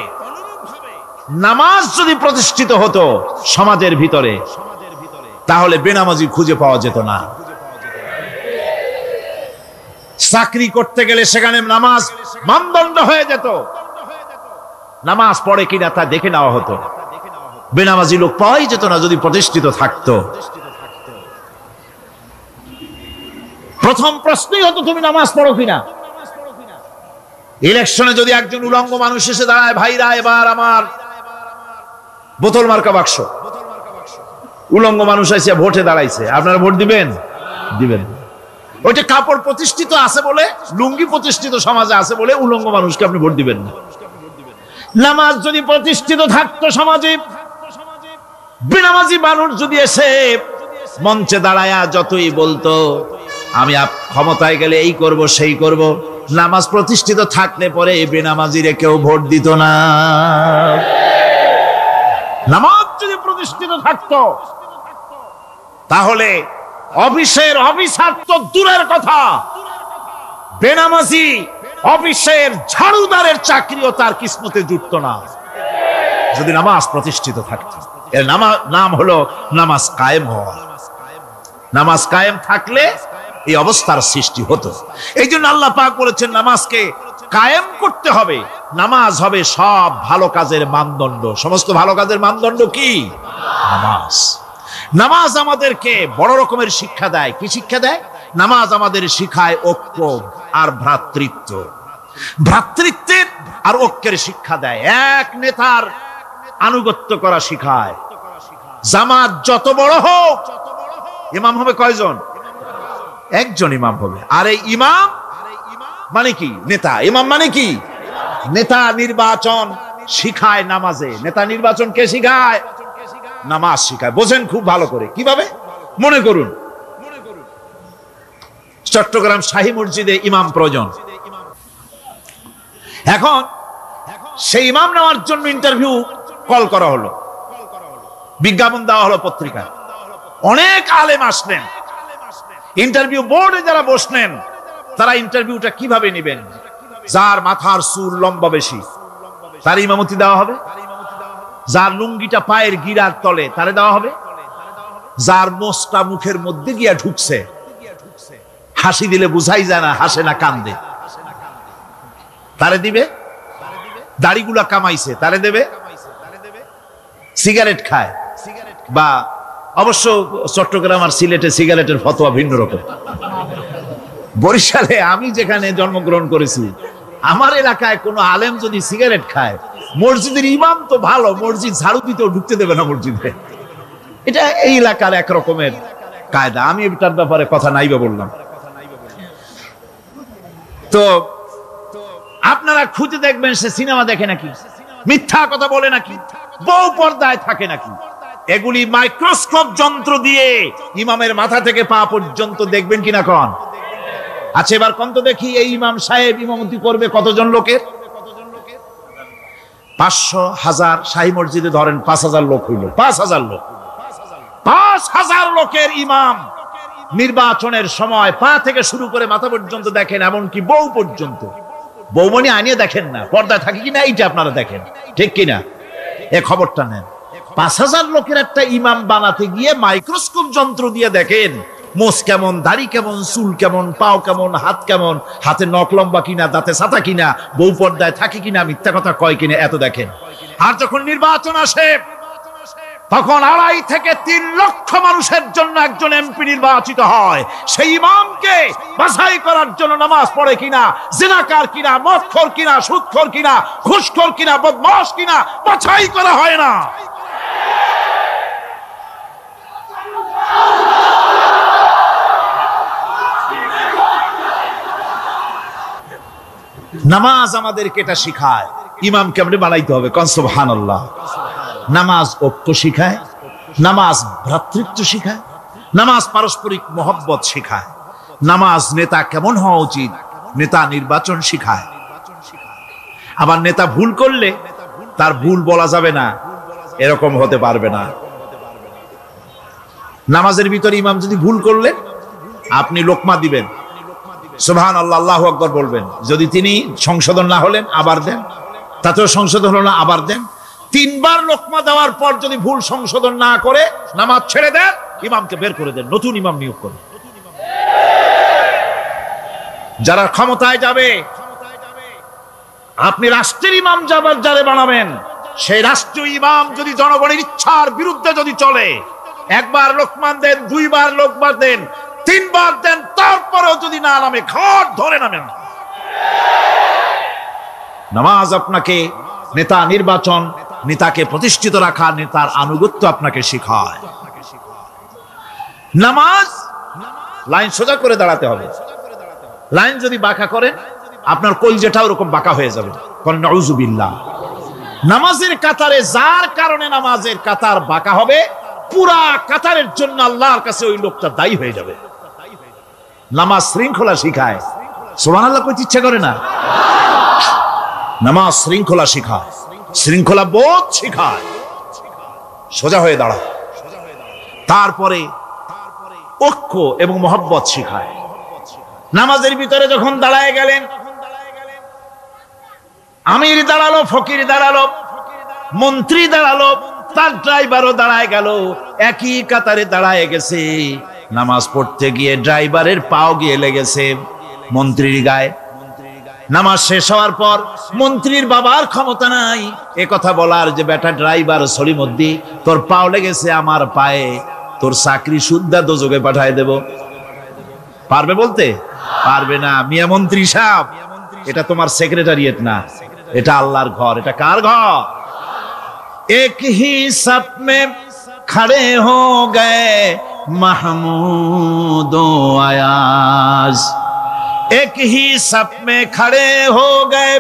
নামাজ যদি প্রতিষ্ঠিত হতো সমাজের ভিতরে, তাহলে বেনামাজি খুঁজে পাওয়া যেত না। চাকরি করতে গেলে সেখানে নামাজ মানদণ্ড হয়ে যেত, নামাজ পড়ে কিনা তা দেখে নেওয়া হতো। বেনামাজি লোক পাওয়াই যেত না যদি প্রতিষ্ঠিত থাকতো। প্রথম প্রশ্নই হতো তুমি নামাজ পড়ো কিনা। ইলেকশনে যদি একজন উলঙ্গ মানুষ এসে দাঁড়ায়, ভাইরা এবার আমার বোতল মার্কা বাক্স, উলঙ্গ মানুষ এসে ভোটে দাঁড়াইছে, আপনারা ভোট দিবেন? দিবেন। ওইটা কাপড় প্রতিষ্ঠিত আছে বলে, লুঙ্গি প্রতিষ্ঠিত সমাজে আছে বলে উলঙ্গ মানুষকে আপনি ভোট দিবেন না। নামাজ যদি প্রতিষ্ঠিত থাকতো সমাজে, বেনামাজি মানুষ যদি এসে মঞ্চে দাঁড়ায়া যতই বলতো আমি ক্ষমতায় গেলে এই করব সেই করব, নামাজ প্রতিষ্ঠিত থাকলে পরে বেনামাজিরে কেউ ভোট দিত না। নামাজ যদি প্রতিষ্ঠিত থাকতো তাহলে অফিসের অফিসার তো দূরের কথা, বেনামাজি অফিসের ঝাড়ুদারের চাকরিও তার কিসমতে জুটত না যদি নামাজ প্রতিষ্ঠিত থাকতো। এর নাম হলো নামাজ কায়েম হওয়া। নামাজ কায়েম থাকলে এই অবস্থার সৃষ্টি হতো। এই জন্য আল্লাহ পাক বলেছেন নামাজকে কায়েম করতে হবে। নামাজ হবে সব ভালো কাজের মানদণ্ড। সমস্ত ভালো কাজের মানদণ্ড কি? নামাজ। নামাজ আমাদেরকে বড় রকমের শিক্ষা দেয়। কি শিক্ষা দেয়? নামাজ আমাদের শিখায় ঐক্য আর ভ্রাতৃত্ব। ভ্রাতৃত্বের আর ঐক্যের শিক্ষা দেয়। এক নেতার আনুগত্য করা শিখায়। জামাত যত বড় হোক, ইমাম হবে কয়জন? একজন ইমাম হবে। আর এই ইমাম মানে কি? নেতা। ইমাম মানে কি? নেতা নির্বাচন শিখায় নামাজে। নেতা নির্বাচন কে শিখায়? নামাজ শিখায়। বোঝেন খুব ভালো করে। কিভাবে? মনে করুন চট্টগ্রাম শাহী মসজিদে ইমাম প্রয়োজন। এখন সেই ইমাম নেওয়ার জন্য ইন্টারভিউ কল করা হলো, বিজ্ঞাপন দেওয়া হলো পত্রিকায়। অনেক আলেম আসলেন। ইন্টারভিউ বোর্ডে যারা বসলেন তারা ইন্টারভিউটা কিভাবে নেবেন? যার মাথার চুল লম্বা বেশি তার ইমামতি দেওয়া হবে। যার লুঙ্গিটা পায়ের গিরার তলে তারে দেওয়া হবে। যার মোষটা মুখের মধ্যে গিয়া ঢুকছে, হাসি দিলে বুঝাই যায় না হাসে না কান্দে, তারে দিবে। দাড়িগুলা কামাইছে তারে দেবে। সিগারেট খায় বা অবশ্য চট্টগ্রাম আর সিলেটে সিগারেটের ফতোয়া ভিন্ন রকম। বরিশালে আমি যেখানে জন্মগ্রহণ করেছি, আমার এলাকায় কোনো আলেম যদি সিগারেট খায়, মসজিদের ইমাম তো ভালো, মসজিদ ঝাড়ু দিতেও ঢুকতে দেবে না মসজিদে। এটা এই এলাকার এক রকমের কায়দা। আমি এটার ব্যাপারে কথা নাইবা বললাম। তো আপনারা খুঁজে দেখবেন সে সিনেমা দেখে নাকি, মিথ্যা কথা বলে নাকি, বউ পর্দায় থাকে নাকি। এগুলি মাইক্রোস্কোপ যন্ত্র দিয়ে ইমামের মাথা থেকে পা পর্যন্ত দেখবেন কিনা কন? আচ্ছা এবার কোন তো দেখি এই ইমাম সাহেব ইমামতি করবে কতজন লোকের? 500, 1000। শাহী মসজিদে ধরেন 5000 লোক হইল। 5000 লোক, 5000 লোকের ইমাম নির্বাচনের সময় পা থেকে শুরু করে মাথা পর্যন্ত দেখেন, এমনকি বউ পর্যন্ত। বৌমনি আনিয়ে দেখেন না, পর্দায় থাকে কিনা এইটা আপনারা দেখেন, ঠিক কিনা? এ খবরটা নেন। 5000 লোকের একটা ইমাম বানাতে গিয়ে মাইক্রোস্কোপ যন্ত্র দিয়ে দেখেন মোষ কেমন, দাড়ি কেমন, চুল কেমন, পাও কেমন, হাত কেমন, হাতে নখ লম্বা কিনা, দাঁতে ছাতা কিনা, বউ পর্দায় থাকে কিনা, মিথ্যা কথা কয় কিনা, এত দেখেন। আর যখন নির্বাচন আসে তখন 2.5 থেকে 3 লক্ষ মানুষের জন্য একজন এমপি নির্বাচিত হয়। সেই ইমামকে বাছাই করার জন্য নামাজ পড়ে কিনা, জিনাকার কিনা, মদখোর কিনা, সুদখোর কিনা, ঘুষখোর কিনা, বদমাশ কিনা বাছাই করা হয় না। নামাজ আমাদেরকে এটা শিখায়। ইমাম কেমনে বানাইতে হবে, কোন সুবহানাল্লাহ। নামাজ ঐক্য শিখায়, নামাজ ভ্রাতৃত্ব শিখায়, নামাজ পারস্পরিক মহব্বত শিখায়, নামাজ নেতা কেমন হওয়া উচিত, নেতা নির্বাচন শিখায়। আবার নেতা ভুল করলে তার ভুল বলা যাবে না, এরকম হতে পারবে না। নামাজের ভিতরে ইমাম যদি ভুল করলে আপনি লোকমা দিবেন, সুবহানাল্লাহ, আল্লাহু আকবার বলবেন। যদি তিনি সংশোধন না হলেন আবার দেন, তাতেও সংশোধন হলো না আবার দেন। 3 বার লোকমা দেওয়ার পর যদি ভুল সংশোধন না করে নামাজ ছেড়ে দেন, ইমামকে বের করে দেন, নতুন ইমাম নিয়োগ করেন। যারা ক্ষমতায় যাবে, আপনি রাষ্ট্রের ইমাম যারে বানাবেন, সেই রাষ্ট্রীয় ইমাম যদি জনগণের ইচ্ছার বিরুদ্ধে যদি চলে, একবার লোকমান দেন, দুইবার লোকমান দেন, তিনবার দেন, তারপরেও যদি না নামে, ঘাট ধরে নামেন। নামাজ আপনাকে নেতা নির্বাচন, নেতাকে প্রতিষ্ঠিত রাখা, নেতার আনুগত্য আপনাকে শেখায়। নামাজ লাইন সোজা করে দাঁড়াতে হবে। লাইন যদি বাঁকা করেন, আপনার কলজেটা ওরকম বাঁকা হয়ে যাবে। কারণ নাউযুবিল্লাহ, নামাজের কাতারে যার কারণে নামাজের কাতার বাঁকা হবে, পুরা কাতারের জন্য আল্লাহর কাছে ওই লোকটা দায়ী হয়ে যাবে। নামাজ শৃঙ্খলা শিখায়। সুবহানাল্লাহ কইতে ইচ্ছা করে না? নামাজ শৃঙ্খলা শিখায়, শৃঙ্খলা বোধ শিখায়, সোজা হয়ে দাঁড়ায়। তারপরে ঐক্য এবং মহব্বত শিখায়। নামাজের ভিতরে যখন দাঁড়ায় গেলেন, আমির দাঁড়ালো, ফকির দাঁড়ালো, মন্ত্রী দাঁড়ালো, তার ড্রাইভারও দাঁড়ায় গেল, একই কাতারে দাঁড়ায় গেছে। নামাজ পড়তে গিয়ে ড্রাইভারের পাও গিয়ে লেগেছে মন্ত্রীর গায়ে। নামাজ শেষ হওয়ার পর মন্ত্রীর বাবার ক্ষমতা নাই এ কথা বলার যে বেটা ড্রাইভার সলিমুদ্দি, তোর পাও লেগেছে আমার পায়ে, তোর চাকরি শুদ্ধা দোজকে পাঠায় দেব। পারবে বলতে? পারবে না। মিয়া মন্ত্রী সাহেব, এটা তোমার সেক্রেটারিয়েট না, এটা আল্লাহর ঘর। এটা কার ঘর? এক হি সব মে খড়ে হো গয়ে মাহমুদ ও আয়াজ, এক হি সব মে খড়ে হো গয়ে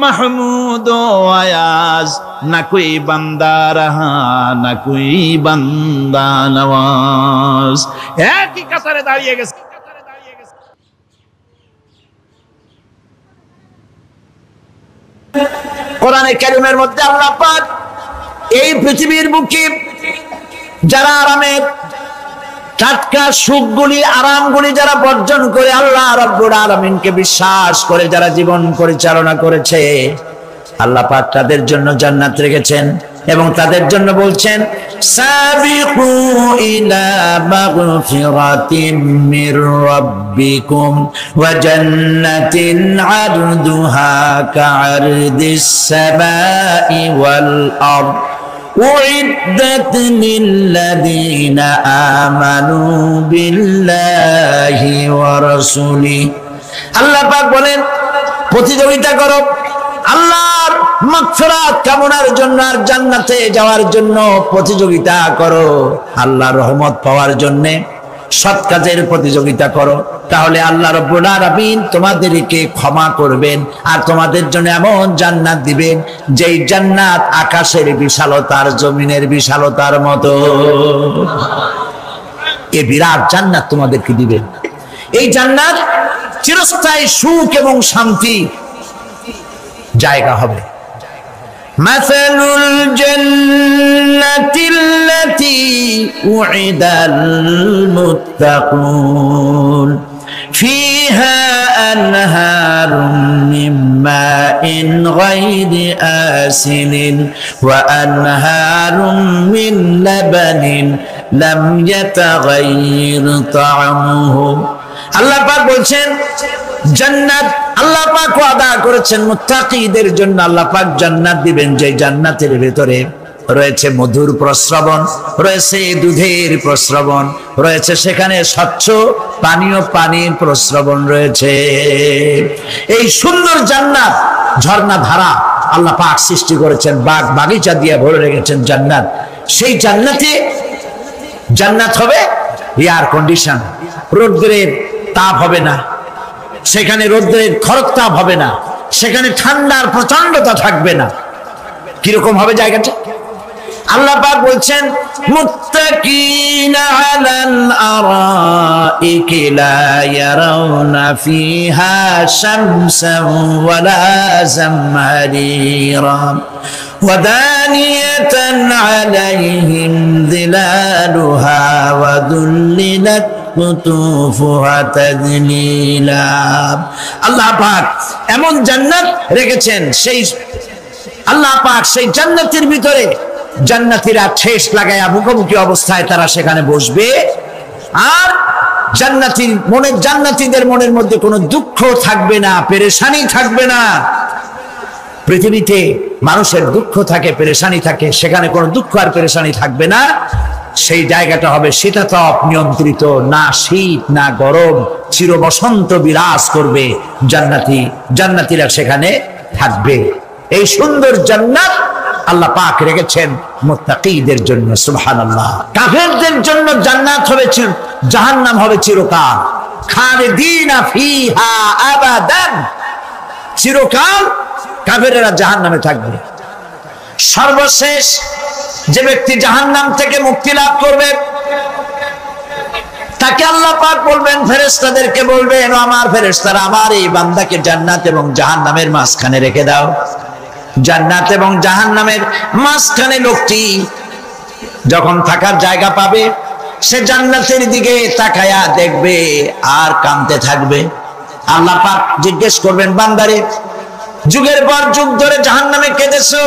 महमूद आयाज, न कोई बंदा रहा न कोई बंदा नवाज। एक ही कतारे दाঁড়িয়ে গেছে। কোরআনে কারীমের মধ্যে আল্লাহ পাক এই পৃথিবীর বুকে যারা আরামের টাটকা সুখগুলি, আরামগুলি যারা বর্জন করে আল্লাহ রাব্বুল আলামিনকে বিশ্বাস করে যারা জীবন পরিচালনা করেছে, আল্লাহ পাক তাদের জন্য জান্নাত রেখেছেন এবং তাদের জন্য বলছেন, সাবিকু ইলা মাগফিরাতিম মির রাব্বিকুম ওয়া জান্নাতিন আরদুহা কাআরদিস সামাই ওয়াল আরদ উইদ্দাত লিল্লাযীনা আমানু বিল্লাহি ওয়া রাসূলিহি। আল্লাহ পাক বলেন, প্রতিযোগিতা করো আল্লাহর মাগফিরাত কামনার জন্য আর জান্নাতে যাওয়ার জন্য প্রতিযোগিতা করো, আল্লাহর রহমত পাওয়ার জন্য সৎ কাজের প্রতিযোগিতা করো, তাহলে আল্লাহ রাব্বুল আলামিন তোমাদেরকে ক্ষমা করবেন আর তোমাদের জন্য এমন জান্নাত দিবেন যেই জান্নাত আকাশের বিশালতার, জমিনের বিশালতার মতো। এই বিরাট জান্নাত তোমাদেরকে দিবেন। এই জান্নাত চিরস্থায়ী সুখ এবং শান্তি জায়গা হবে। মাসালুল জান্নাতিল্লাতী উইদাল মুত্তাকুন ফিহা আনহারুম মিন মাইন গায়রি আসিলিন ওয়া আনহারুম মিন লাবানিন লাম ইয়াতাগায়্যার তা'আমুহু। আল্লাহ পাক বলছেন, জান্নাত আল্লাহ পাক ওয়াদা করেছেন মুত্তাকিদের জন্য। আল্লাহ পাক জান্নাত দিবেন, যে জান্নাতের ভিতরে রয়েছে মধুর প্রস্রবণ, রয়েছে দুধের প্রস্রবণ, রয়েছে সেখানে স্বচ্ছ পানীয় পানির প্রস্রবণ রয়েছে। এই সুন্দর জান্নাত, ঝর্ণা ধারা আল্লাহ পাক সৃষ্টি করেছেন, বাগ বাগিচা দিয়ে ভরে রেখেছেন জান্নাত। সেই জান্নাতে জান্নাত হবে এয়ার কন্ডিশন, রোদ্রের তাপ হবে না সেখানে, রোদ্রের খরতাপ হবে না সেখানে, ঠান্ডার প্রচন্ডতা থাকবে না। কিরকম হবে জায়গাটা? আল্লাহ পাক বলছেন, মুত্তাকিনা আলাল আরাইকি লা ইয়ারাউনা ফিহা শামসান ওয়ালা জামহারিরা ওয়া দানিয়াতান আলাইহিম যিলালুহা ওয়া দুল্লিলাত কুতুফুহা তাদলিলা। আল্লাহ পাক এমন জান্নাত রেখেছেন, সেই আল্লাহ পাক সেই জান্নাতের ভিতরে জান্নাতীরা ঠেস লাগায়া মুখোমুখি অবস্থায় তারা সেখানে বসবে, আর জান্নাতীদের মনের মধ্যে কোনো দুঃখ থাকবে না, পেরেশানি থাকবে না। পৃথিবীতে মানুষের দুঃখ থাকে, পেরেশানি থাকে, সেখানে কোনো দুঃখ আর পেরেশানি থাকবে না। সেই জায়গাটা হবে শীতাতপ নিয়ন্ত্রিত, না শীত না গরম, চির বসন্ত বিরাজ করবে। জান্নাতীরা সেখানে থাকবে। এই সুন্দর জান্নাত আল্লাহ পাক রেখেছেন মুত্তাকীদের জন্য। সুবহানাল্লাহ। কাফেরদের জন্য জান্নাত হবে, জাহান্নাম হবে চিরকাল। খালিদিনা ফিহা আবাদান, চিরকাল কাফেরেরা জাহান্নামে থাকবে। সর্বশেষ যে ব্যক্তি জাহান্নাম থেকে মুক্তি লাভ করবে তাকে আল্লাহ পাক বলবেন, ফেরেশতাদেরকে বলবেন, আমার ফেরেশতারা আমার এই বান্দাকে জান্নাত এবং জাহান্নামের মাঝখানে রেখে দাও। জান্নাত এবং জাহান্নামের মাঝখানে লোকটি যখন থাকার জায়গা পাবে, সে জান্নাতের দিকে তাকায়া দেখবে আর কাঁদতে থাকবে। আল্লাহ পাক জিজ্ঞেস করবেন, বান্দারে যুগের পর যুগ ধরে জাহান্নামে কেঁদেছো,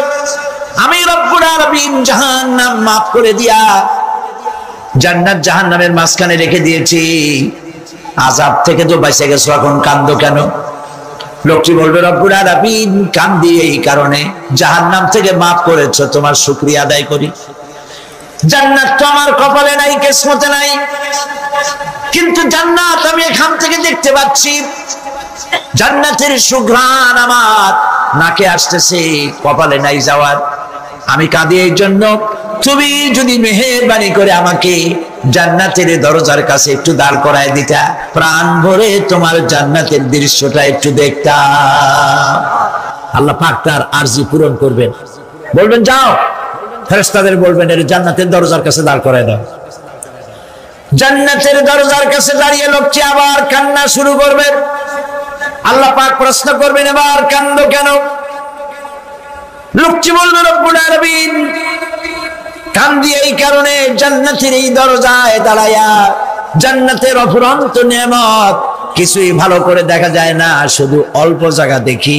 আমি রব্বুল আলামিন জাহান্নাম মাফ করে দিয়া জান্নাত জাহান্নামের মাঝখানে রেখে দিয়েছি, আযাব থেকে তো বেঁচে গেছো, এখন কাঁদো কেন? লোকটি বলবে, রব্বুল আলামিন কান্দি এই কারণে, জাহান্নাম থেকে মাফ করেছো, তোমার শুকরিয়া আদায় করি। জান্নাত তো আমার কপালে নাই, কিসমতে নাই, কিন্তু জান্নাত আমি এখান থেকে দেখতে পাচ্ছি। জান্নাতের সুঘ্রাণ আমার নাকে আসতেছে, কপালে নাই যাওয়ার। আমি কাঁদি এই জন্য, তুমি যদি মেহেরবানি করে আমাকে জান্নাতের দরজার কাছে একটু দাঁড় করায় দিতা, প্রাণ ভরে তোমার জান্নাতের দৃশ্যটা একটু দেখতাম। আল্লাহ পাক তার আরজি পূরণ করবেন, বলবেন যাও, ফেরেশতাদের বলবেন এর জান্নাতের দরজার কাছে দাঁড় করায় দাও। জান্নাতের দরজার কাছে দাঁড়িয়ে লোকটি আবার কান্না শুরু করবে। আল্লাহ পাক প্রশ্ন করবেন, এবার কান্দো কেন? লোকটি বলবে, রব্বুল আলামিন কান্দি এই কারণে, জান্নাতের এই দরজায় দাঁড়ায়া জান্নাতের অফুরন্ত নেয়ামত কিছুই ভালো করে দেখা যায় না, শুধু অল্প জায়গা দেখি।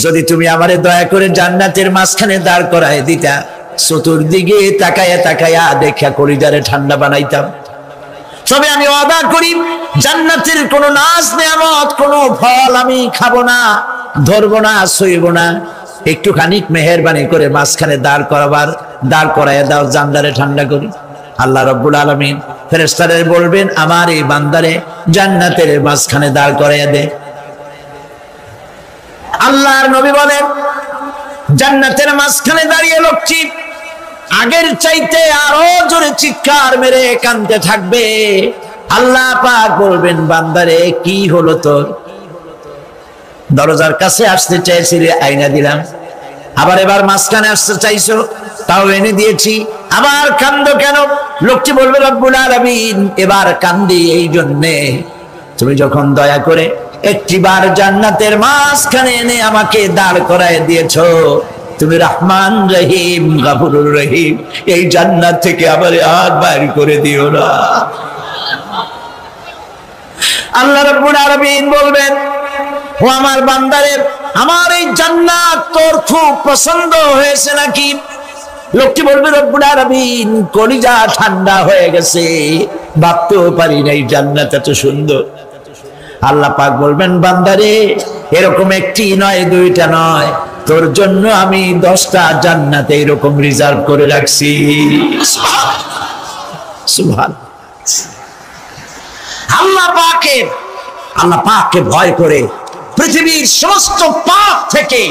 যদি তুমি আমারে দয়া করে জান্নাতের মাঝখানে দাঁড় করায় দিতা, চতুর্দিকে তাকায়া তাকায়া দেখা কলিজারে ঠান্ডা বানাইতাম। তবে আমি ওয়াদা করি, জান্নাতের কোন নাজ নেয়ামত, কোন ফল আমি খাবো না, ধরবো না, সইব না। একটুখানি মেহেরবানি করে মাঝখানে দাঁড় করাইয়া দাও, জানদারে ঠান্ডা করি। আল্লাহ রাব্বুল আলামিন ফেরেশতাদের বলবেন, আমার এই বান্দারে জান্নাতের মাঝখানে দাঁড় করাইয়া দে। আল্লাহর নবী বলেন, জান্নাতের মাঝখানে দাঁড়িয়ে লোকটি আগের চাইতে আরো জোরে চিৎকার মেরে কাঁদতে থাকবে। আল্লাহ পাক বলবেন, বান্দারে কি হলো তোর? দরজার কাছে আসতে চাইছিলে, আইনা দিলাম। এবার মাঝখানে আসতে চাইছো, তাও এনে দিয়েছি। আবার কান্দো কেন? লোকটি বলবে, রব্বুল আলামিন এবার কান্দি এই জন্যে, তুমি যখন দয়া করে একটিবার জান্নাতের মাঝখানে এনে আমাকে দাঁড় করায় দিয়েছো, তুমি রহমান রহিম গফুরুর রহিম, এই জান্নাত থেকে আবার আর বাইর করে দিও না। আল্লাহ রাব্বুল আলামিন বলবেন, ও আমার বান্দারে, আমার এই জান্নাত তোর খুব পছন্দ হয়েছে নাকি? লোকটি বলবে, রব্বুল আলামিন কলিজা ঠান্ডা হয়ে গেছে, ভাবতেও পারি নাই জান্নাত এত সুন্দর। আল্লাহ পাক বলবেন, বান্দারে এরকম একটি নয়, দুইটা নয়, তোর জন্য আমি 10টা জান্নাত এরকম রিজার্ভ করে রাখছি। সুবহানাল্লাহ। আল্লাহ পাককে ভয় করে পৃথিবীর সমস্ত পাপ থেকে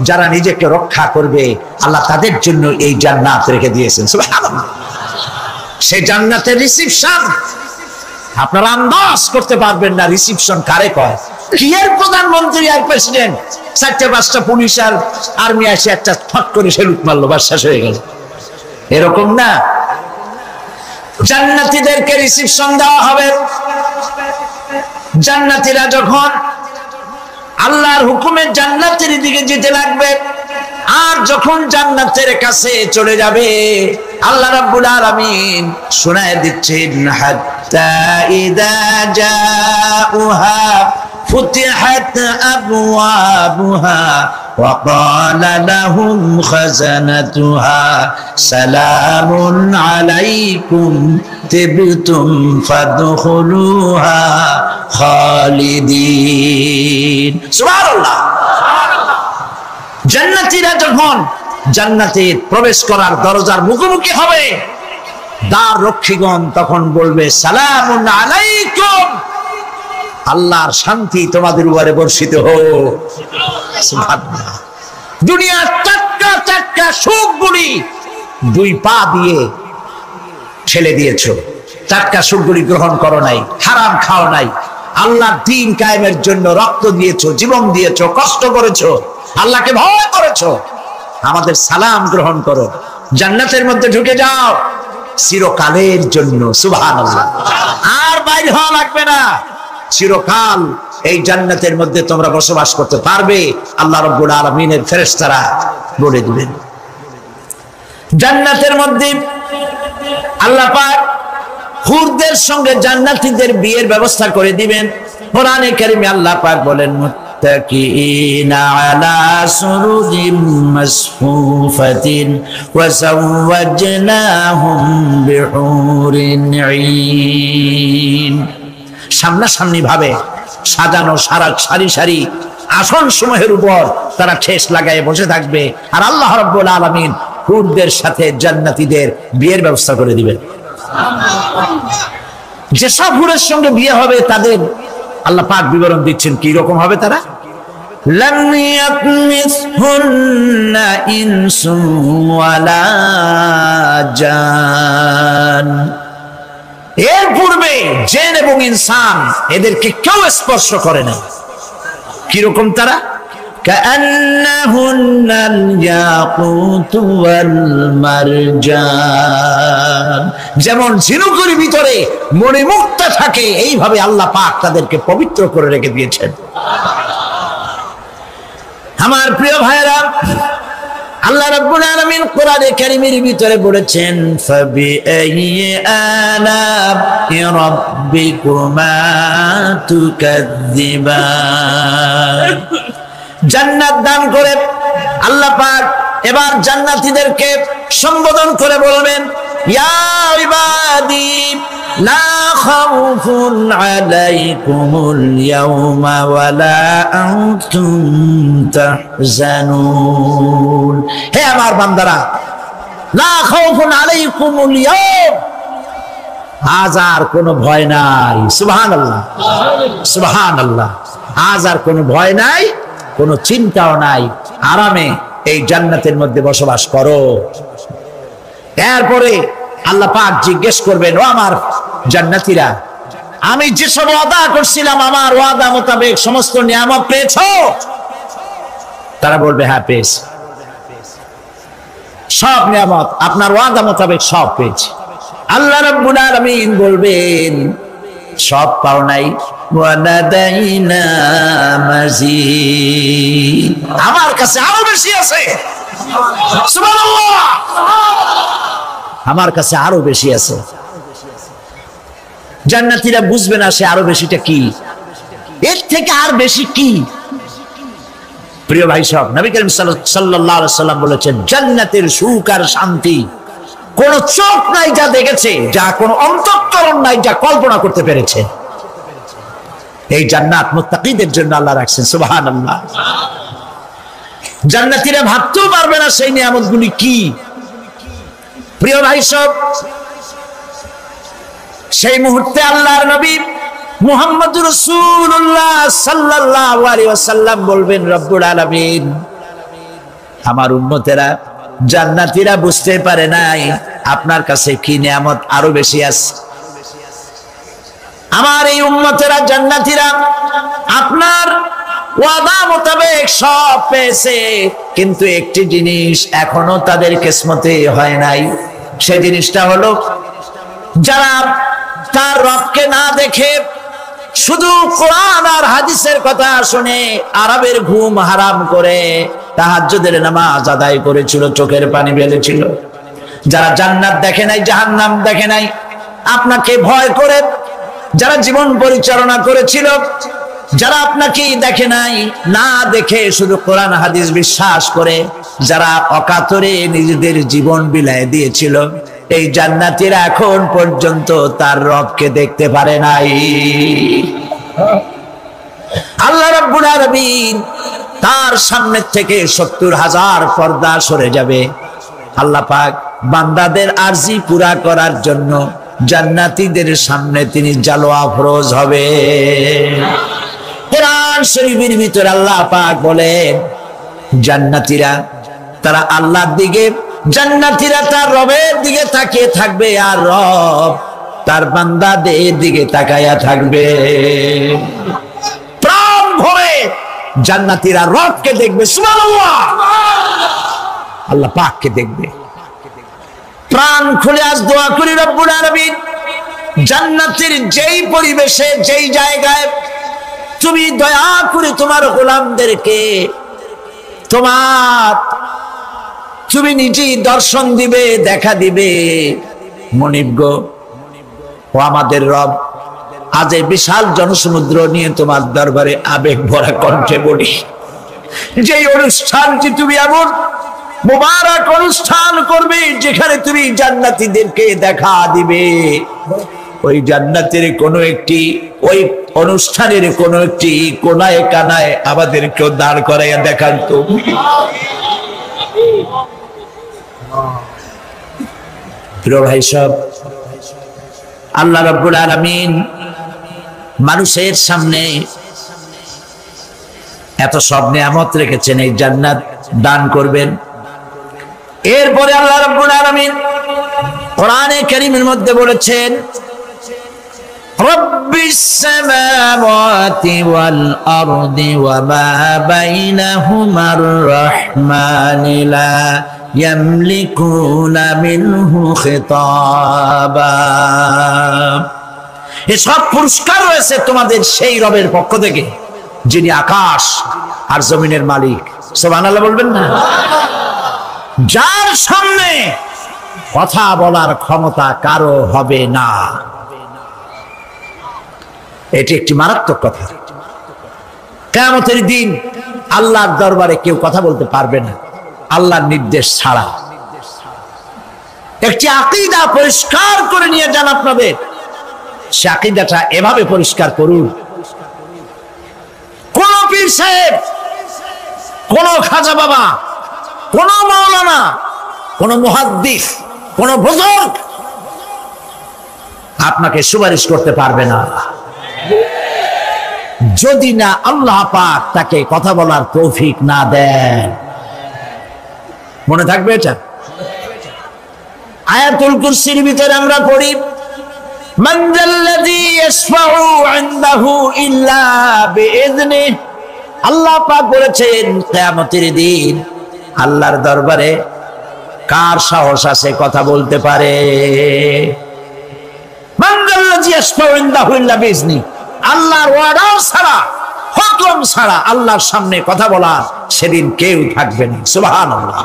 যারা নিজেকে রক্ষা করবে, আল্লাহ তাদের জন্য এই জান্নাত রেখে দিয়েছেন। সুবহানাল্লাহ। সেই জান্নাতের রিসিপশন আপনারা আন্দাজ করতে পারবেন না, রিসিপশন কারে কয়। কি এর প্রধানমন্ত্রী আর প্রেসিডেন্ট, 4-5টা পুলিশ আর আর্মি আসে একটা ফট করে সেলুট মারলো, বাস শেষ হয়ে গেল, এরকম না। জান্নাতীদেরকে রিসিপশন দেওয়া হবে। জান্নাতীরা যখন আল্লাহর হুকুমে জান্নাতের দিকে যেতে লাগবে, আর যখন জান্নাতের কাছে চলে যাবে, আল্লাহ রাব্বুল আলামিন শোনায় দিচ্ছেন, হাত্তা ইযা জাউহা ফুতিহাত আবওয়াবুহা ওয়া ক্বালা লাহুম খাযানাতুহা সালামুন আলাইকুম তিবতুম ফাদখুলুহা খালিদিন। সুবহানাল্লাহ। জান্নাতীরা যখন জান্নাতে প্রবেশ করার দরজার মুখোমুখি হবে, দ্বার রক্ষীগণ তখন বলবে সালামুন আলাইকুম, আল্লাহর শান্তি তোমাদের উপরে বর্ষিত হোক। সুবহানাল্লাহ। দুনিয়ার টাটকা টাটকা সুখগুলি দুই পা দিয়ে ঠেলে দিয়েছো, টাটকা সুখগুলি গ্রহণ করো নাই, হারাম খাও নাই, আল্লাহর দ্বীন কায়েমের জন্য রক্ত দিয়েছো, জীবন দিয়েছো, কষ্ট করেছো, আল্লাহকে ভয় করেছো। আমাদের সালাম গ্রহণ করো, জান্নাতের মধ্যে ঢুকে যাও চিরকালের জন্য। সুবহানাল্লাহ। আর বাইর হওয়া লাগবে না, চিরকাল এই জান্নাতের মধ্যে তোমরা বসবাস করতে পারবে, আল্লাহ রাব্বুল আলামিনের ফেরেশতারা বলে দিবেন। জান্নাতের মধ্যে আল্লাহ পাক হুরদের সঙ্গে জান্নাতীদের বিয়ের ব্যবস্থা করে দিবেন। কোরআনে কারিমে আল্লাহ পাক বলেন মুত্তাকিনা আলা সুরুরিম মাসফুফাতিন ওয়া যাওয়াজনাহুম বিহুরিন ঈন। সামনাসামনি ভাবে সাজানো সারি সারি আসন সমূহের উপর তারা ঠেস লাগায় বসে থাকবে, আর আল্লাহ রাব্বুল আলামিন হুরদের সাথে জান্নাতীদের বিয়ের ব্যবস্থা করে দিবেন। যেসব হুরের সঙ্গে বিয়ে হবে তাদের আল্লাহ পাক বিবরণ দিচ্ছেন কি রকম হবে তারা। লাম ইয়াতমিসহুন্না ইনসুন ওয়ালা জান। এর পূর্বে জিন এবং ইনসান এদেরকে কেউ স্পর্শ করে না। কি রকম তারা? কাআন্নাহুন্নাল ইয়াকুতু ওয়াল মারজান। যেমন ঝিনুকের ভিতরে মণিমুক্তা থাকে, এইভাবে আল্লাহ পাক তাদেরকে পবিত্র করে রেখে দিয়েছেন। আমার প্রিয় ভাইরা, আল্লাহ রাব্বুল আলামিন কোরআনে কারীমের ভিতরে বলেছেন ফাবিআইয়ি আলা'i রাব্বিকুমা তুকাযযিবান। জান্নাত দান করে আল্লাহ পাক এবার জান্নাতীদেরকে সম্বোধন করে বলবেন ইয়া ইবাদি লা খাউফুন আলাইকুমুল ইয়াওমা ওয়ালা আনতুম তাহজানুন। হে আমার বান্দারা, লা খাউফুন আলাইকুমুল ইয়াওম, আজ আর কোনো ভয় নাই। সুবহানাল্লাহ, সুবহানাল্লাহ। আজ আর কোনো ভয় নাই, কোনো চিন্তাও নাই, আরামে এই জান্নাতের মধ্যে বসবাস করো। এরপরে আল্লাহ পাক জিজ্ঞেস করবেন ও আমার জান্নাতীরা, আমি যেসব ওয়াদা করছিলাম আমার ওয়াদা মোতাবেক সমস্ত নিয়ামত পেয়েছো? তারা বলবে হ্যাঁ পেয়েছি, সব নিয়ামত আপনার ওয়াদা মোতাবেক সব পেয়েছি। আল্লাহ রাব্বুল আলামিন বলবেন সব পাও নাই, ওয়ালাদাইনা মাজিদ, আমার কাছে আরো বেশি আছে। সুবহানাল্লাহ, আমার কাছে আরো বেশি আছে। জান্নাতীরা বুঝবে না সে আরো বেশিটা কি, এর থেকে আর বেশি কি। প্রিয় ভাই সব, নবী করিম সাল্লাল্লাহু আলাইহি ওয়াসাল্লাম বলেছেন জান্নাতের সুখ আর শান্তি কোন চোখ নাই যা দেখেছে, যা কোন অন্তঃকরণ নাই যা কল্পনা করতে পেরেছে। এই জান্নাত মুত্তাকিদের জন্য আল্লাহ রাখছেন। সুবহানাল্লাহ। জান্নাতীরা ভাবতেও পারবে না সেই নিয়ামতগুলি কি। প্রিয় ভাই সব, সেই মুহূর্তে আল্লাহর নবী মুহাম্মদুর রাসূলুল্লাহ সাল্লাল্লাহু আলাইহি ওয়াসাল্লাম বলবেন রব্বুল আলামিন, আমার উম্মতেরা জান্নাতীরা বুঝতে পারে নাই আপনার কাছে কি নিয়ামত আরো বেশি আছে। আমার এই উম্মতেরা জান্নাতীরা আপনার ওয়াদা মোতাবেক সব পেয়েছে, কিন্তু একটি জিনিস এখনো তাদের কিসমতে হয় নাই। সেই জিনিসটা হলো যারা তার রবকে না দেখে শুধু কোরআন আর হাদিসের কথা শুনে আরবের ঘুম হারাম করে তাহাজ্জুদের নামাজ আদায় করেছিল, চোখের পানি ফেলেছিল, যারা জান্নাত দেখে নাই, জাহান্নাম দেখে নাই, আপনাকে ভয় করে যারা জীবন পরিচালনা করেছিল, যারা আপনাকে দেখে নাই, না দেখে শুধু কোরআন হাদিস বিশ্বাস করে যারা অকাতরে নিজেদের জীবন বিলায় দিয়েছিল, এই জান্নাতীরা এখন পর্যন্ত তার রবকে দেখতে পারে নাই। আল্লাহ রাব্বুল আলামিন তার সামনে থেকে 70,000 পর্দা সরে যাবে। আল্লাহ পাক বান্দাদের আরজি পুরা করার জন্য জান্নাতীদের সামনে তিনি জালোয়া ফরজ হবে। কোরআন শরীফের ভিতরে আল্লাহ পাক বলেন, জান্নাতীরা তারা আল্লাহর দিকে, জান্নাতীরা তার রবের দিকে তাকিয়ে থাকবে, আর রব তার বান্দাদের দিকে তাকায়া থাকবে। প্রাণ ভরে জান্নাতীরা রবকে দেখবে, সুবহানাল্লাহ, আল্লাহ পাককে দেখবে। প্রাণ খুলে আজ দোয়া করি রব্বুল আলামিন, জান্নাতের যেই পরিবেশে, যেই জায়গায় তুমি দয়া করে তোমার গোলামদেরকে তুমি নিজেই দর্শন দিবে, দেখা দিবে। মনিব গো, ও আমাদের রব, আজ এই বিশাল জনসমুদ্র নিয়ে তোমার দরবারে আবেগ ভরা কণ্ঠে বলি, যেই অনুষ্ঠানটি তুমি এমন মুবারক অনুষ্ঠান করবে যেখানে তুমি জান্নাতীদেরকে দেখা দিবে, ওই জান্নাতের কোন একটি, ওই অনুষ্ঠানের কোন একটি কোনায় কানায় আমাদেরকেও দাঁড় করাইয়া দেখান তো। প্রিয় ভাই সব, আল্লাহ রাব্বুল আলামিন মানুষের সামনে এত সব নিয়ামত রেখেছেন, এই জান্নাত দান করবেন। এরপরে আল্লাহ রাব্বুল আলামিন কোরআনে কারীমের মধ্যে বলেছেন, রব্বিস সামাওয়াতি ওয়াল আরদি ওয়া মা বাইনাহুমার রাহমানি লা ইয়ামলিকুনা মিনহু খিতাবা। এসব পুরস্কার রয়েছে তোমাদের সেই রবের পক্ষ থেকে যিনি আকাশ আর জমিনের মালিক। সুবহানাল্লাহ বলবেন না? যার সামনে কথা বলার ক্ষমতা কারো হবে না। এটি একটি মারাত্মক কথা। কিয়ামতের দিন আল্লাহর দরবারে কেউ কথা বলতে পারবে না আল্লাহর নির্দেশ ছাড়া। একটি আকীদা পরিষ্কার করে নিয়ে যান আপনাদের, সে আকীদাটা এভাবে পরিষ্কার করুন, কোন পীর সাহেব, কোন খাজা বাবা, কোন মাওলানা, কোন মুহাদ্দিস, কোন বুজুর্গ আপনাকে সুপারিশ করতে পারবে না যদি না আল্লাহ পাক তাকে কথা বলার তৌফিক না দেন। মনে থাকবে এটা? আয়াতুল কুরসির ভিতরে আমরা পড়ি, মান যাল্লাযী ইয়াশফাউ ইনদাহু ইল্লা বিইযনিহি। আল্লাহ পাক বলেছেন কিয়ামতের দিন আল্লাহর দরবারে কার সাহস আছে কথা বলতে পারে? মান যাল্লাযী ইয়াশফাউ ইনদাহু ইল্লা বিইযনিহি। আল্লাহর ওয়াদা ছাড়া, হুকুম ছাড়া আল্লাহর সামনে কথা বলা সেদিন কেউ থাকবে না। সুবহানাল্লাহ।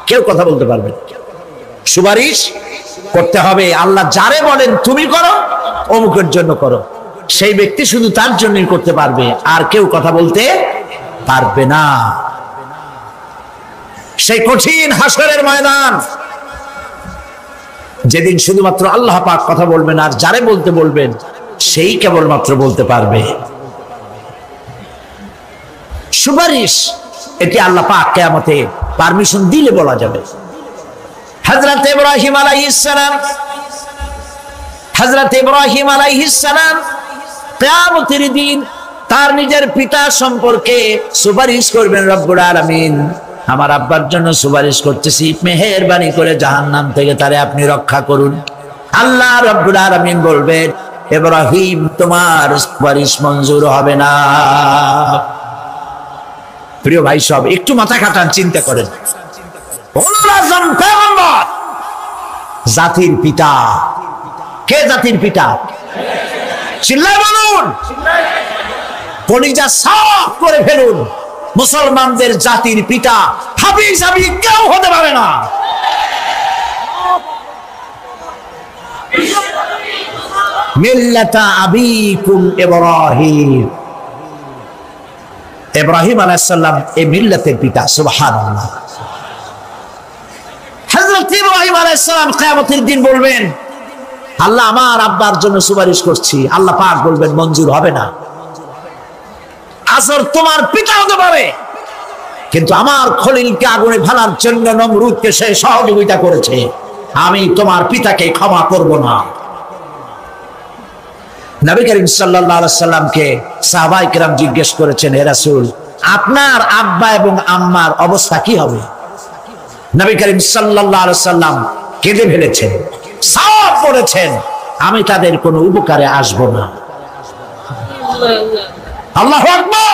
কেউ কথা বলতে পারবে না। সুপারিশ করতে হবে, আল্লাহ যারে বলেন তুমি করো, অমুকের জন্য করো, সেই ব্যক্তি শুধু তার জন্যই করতে পারবে, আর কেউ কথা বলতে পারবে না। সেই কঠিন হাসরের ময়দান, যেদিন শুধুমাত্র আল্লাহ পাক কথা বলবেন, আর যারে বলতে বলবেন সেই কেবলমাত্র বলতে পারবে। সুপারিশ এটি আল্লাহ পাক কিয়ামতে পারমিশন দিলে বলা যাবে। হযরত ইব্রাহিম আলাইহিস সালাম কিয়ামতের দিন তার নিজের পিতা সম্পর্কে সুপারিশ করবেন, রব্বুল আলামিন আমার আব্বার জন্য সুপারিশ করতেছি, মেহেরবানি করে জাহান্নাম থেকে তারে আপনি রক্ষা করুন। আল্লাহ রব্বুল আলামিন বলবেন, ইব্রাহিম তোমার সুপারিশ মঞ্জুর হবে না। প্রিয় ভাই সব, একটু মাথা খাটান, চিন্তা করেন। জাতির পিতা কে? জাতির পিতা চিল্লায় বলুন, কলিজা সাফ করে ফেলুন। মুসলমানদের জাতির পিতা হাবিজ হাবিজ কেউ হতে পারে না। মিল্লাতা আবিকুম ইব্রাহিম। ইব্রাহিম আলাইহিস সালাম এই মিল্লাতের পিতা। সুবহানাল্লাহ। হযরত ইব্রাহিম আলাইহিস সালাম কিয়ামতের দিন বলবেন, আল্লাহ আমার আব্বার জন্য সুপারিশ করছি। আল্লাহ পাক বলবেন মঞ্জুর হবে না। আসর তোমার পিতা হতে পারে, কিন্তু আমার খলিলকে আগুনে ফেলার জন্য নমরুদকে সে সহযোগিতা করেছে, আমি তোমার পিতাকে ক্ষমা করব না। নবী করিম সাল্লাল্লাহু আলাইহি সাল্লামকে সাহাবায়ে কেরাম জিজ্ঞেস করেছেন, হে রাসূল, আপনার আব্বা এবং আম্মার অবস্থা কি হবে? নবী করিম সাল্লাল্লাহু আলাইহি সাল্লাম কেঁদে ফেলেছেন, সাফ বলেছেন, আমি তাদের কোনো উপকারে আসব না। আল্লাহু আকবার।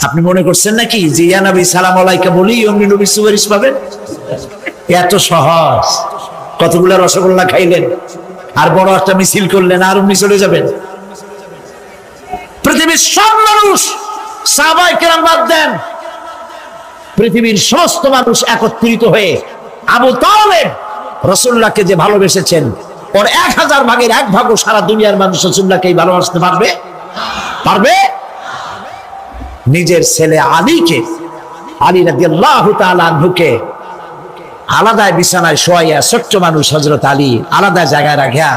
আপনি মনে করছেন নাকি যে ইয়া নবী সালাম আলাইকা বলি অমনি নবী সুপারিশ পাবেন? এত সহজ। কতগুলো রসগোল্লা খাইলেন আর বড় একটা মিছিল করলেন আর অমনি চলে যাবেন? পৃথিবীর সব মানুষ, সাহাবায়ে কেরাম বাদ দেন, পৃথিবীর সমস্ত মানুষ একত্রিত হয়ে আবু তালেব রাসূলুল্লাহকে যে ভালোবেসেছেন, ওর 1000 ভাগের 1 ভাগও সারা দুনিয়ার মানুষ রাসূলুল্লাহকে ভালোবাসতে পারবে? পারবে? নিজের ছেলে আলীকে, আলী রাদিয়াল্লাহু তাআলা আনহুকে আলাদা বিছানায় শোয়াইয়া, ছোট্ট মানুষ হযরত আলী আলাদা জায়গায় রাখিয়া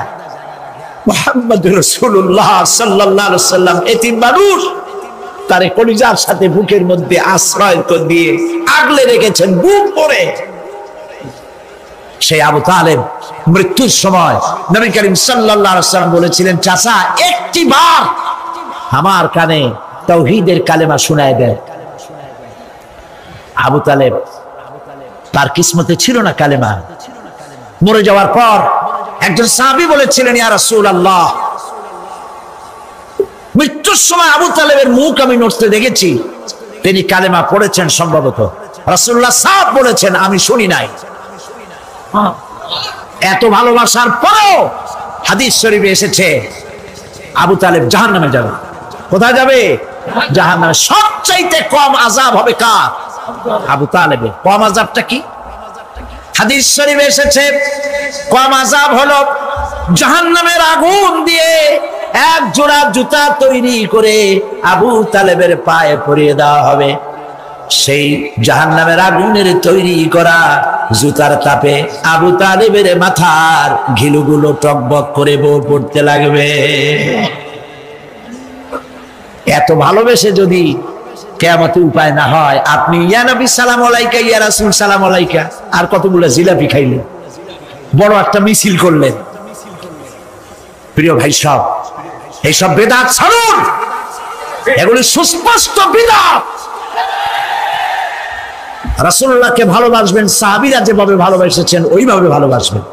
মুহাম্মদুর রাসূলুল্লাহ সাল্লাল্লাহু আলাইহি ওয়াসাল্লাম এতিম মানুষ তার কলিজার সাথে বুকের মধ্যে আশ্রয় দিয়ে আগলে রেখেছেন বুক ভরে। সেই আবু তালেব মৃত্যুর সময় নবী করিম সাল্লাল্লাহু আলাইহি ওয়াসাল্লাম বলেছিলেন, চাচা একটি বার আমার কানে তাওহীদের কালেমা শোনায় দেন। আবু তালেব তার কিসমতে ছিল না কালেমা। মরে যাওয়ার পর একজন সাহাবী বলেছিলেন, ইয়া রাসূলুল্লাহ, মৃত্যুর সময় আবু তালেবের মুখ আমি নড়তে দেখেছি, তিনি কালেমা পড়েছেন সম্ভবত। রাসূলুল্লাহ সাফ বলেছেন, আমি শুনি নাই। এত ভালোবাসার পরেও হাদিস শরীফে এসেছে আবু তালেব জাহান্নামে যাবে। কোথায় যাবে? জাহান্নামে। সবচাইতে কম আযাব হবে কার? আবু তালেবের। কম আযাবটা কি? হাদিস শরীফে এসেছে কম আযাব হলো জাহান্নামের আগুন দিয়ে এক জোড়া জুতা তৈরি করে আবু তালেবের পায়ে পরিয়ে দেওয়া হবে। সেই জাহান্নামের আগুনের তৈরি করা জুতার তাপে আবু তালেবের মাথার ঘিলুগুলো টকবক করে বউ পড়তে লাগবে। এত ভালোবেসে যদি কিয়ামতে উপায় না হয়, আপনি ইয়া নবী সালাম আলাইকা, ইয়া রাসূল সালাম আলাইকা, আর কতগুলো জিলাপি খাইলেন, বড় একটা মিছিল করলেন। প্রিয় ভাই সব, এইসব বেদাত ছাড়ুন, এগুলি সুস্পষ্ট বিদআত। রাসূলুল্লাহকে ভালোবাসবেন, সাহাবীরা যেভাবে ভালোবেসেছেন ওইভাবে ভালোবাসবেন।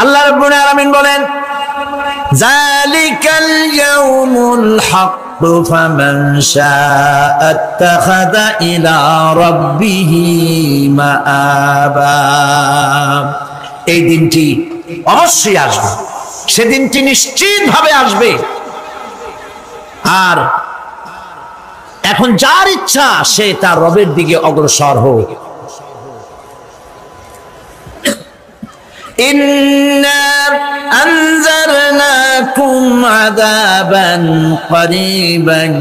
আল্লাহ রাব্বুল আলামিন বলেন, যালিকাল ইয়াউমুল হক ফামান শাআ আত্তাখাযা ইলা রাব্বিহি মাআবা। এই দিনটি অবশ্যই আসবে, সেদিনটি নিশ্চিতভাবে আসবে। আর এখন যার ইচ্ছা সে তার রবের দিকে অগ্রসর হোক। ইন্না আনজারনাকুম আযাবান করিবান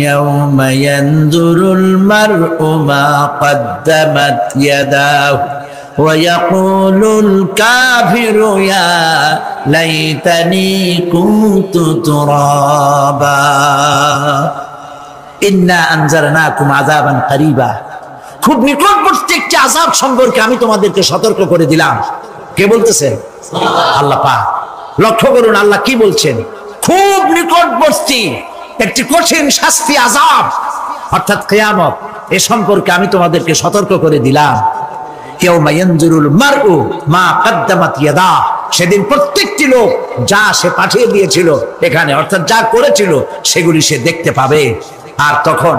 ইয়াওমা ইয়ানজুরুল মার'উ মা কদ্দামাত ইয়াদাহু ওয়া ইয়াকুলুল কাফিরু ইয়া লাইতানি কুনতু তুরাবা। ইন্না আনজারনাকুম আযাবান করিবা, খুব নিকটবর্তী একটি আযাব সম্পর্কে আমি তোমাদেরকে সতর্ক করে দিলাম। কে বলতেছেন? আল্লাহ পাক। লক্ষ্য করুন আল্লাহ কি বলছেন, খুব নিকটবর্তী একটি কঠিন শাস্তি, আযাব অর্থাৎ কিয়ামত, এ সম্পর্কে আমি তোমাদেরকে সতর্ক করে দিলাম। ইয়াউমা ইয়ানজুরুল মার'উ মা কদ্দামাত ইয়াদা, সেদিন প্রত্যেকটি লোক যা সে পাঠিয়ে দিয়েছিল এখানে, অর্থাৎ যা করেছিল সেগুলি সে দেখতে পাবে। আর তখন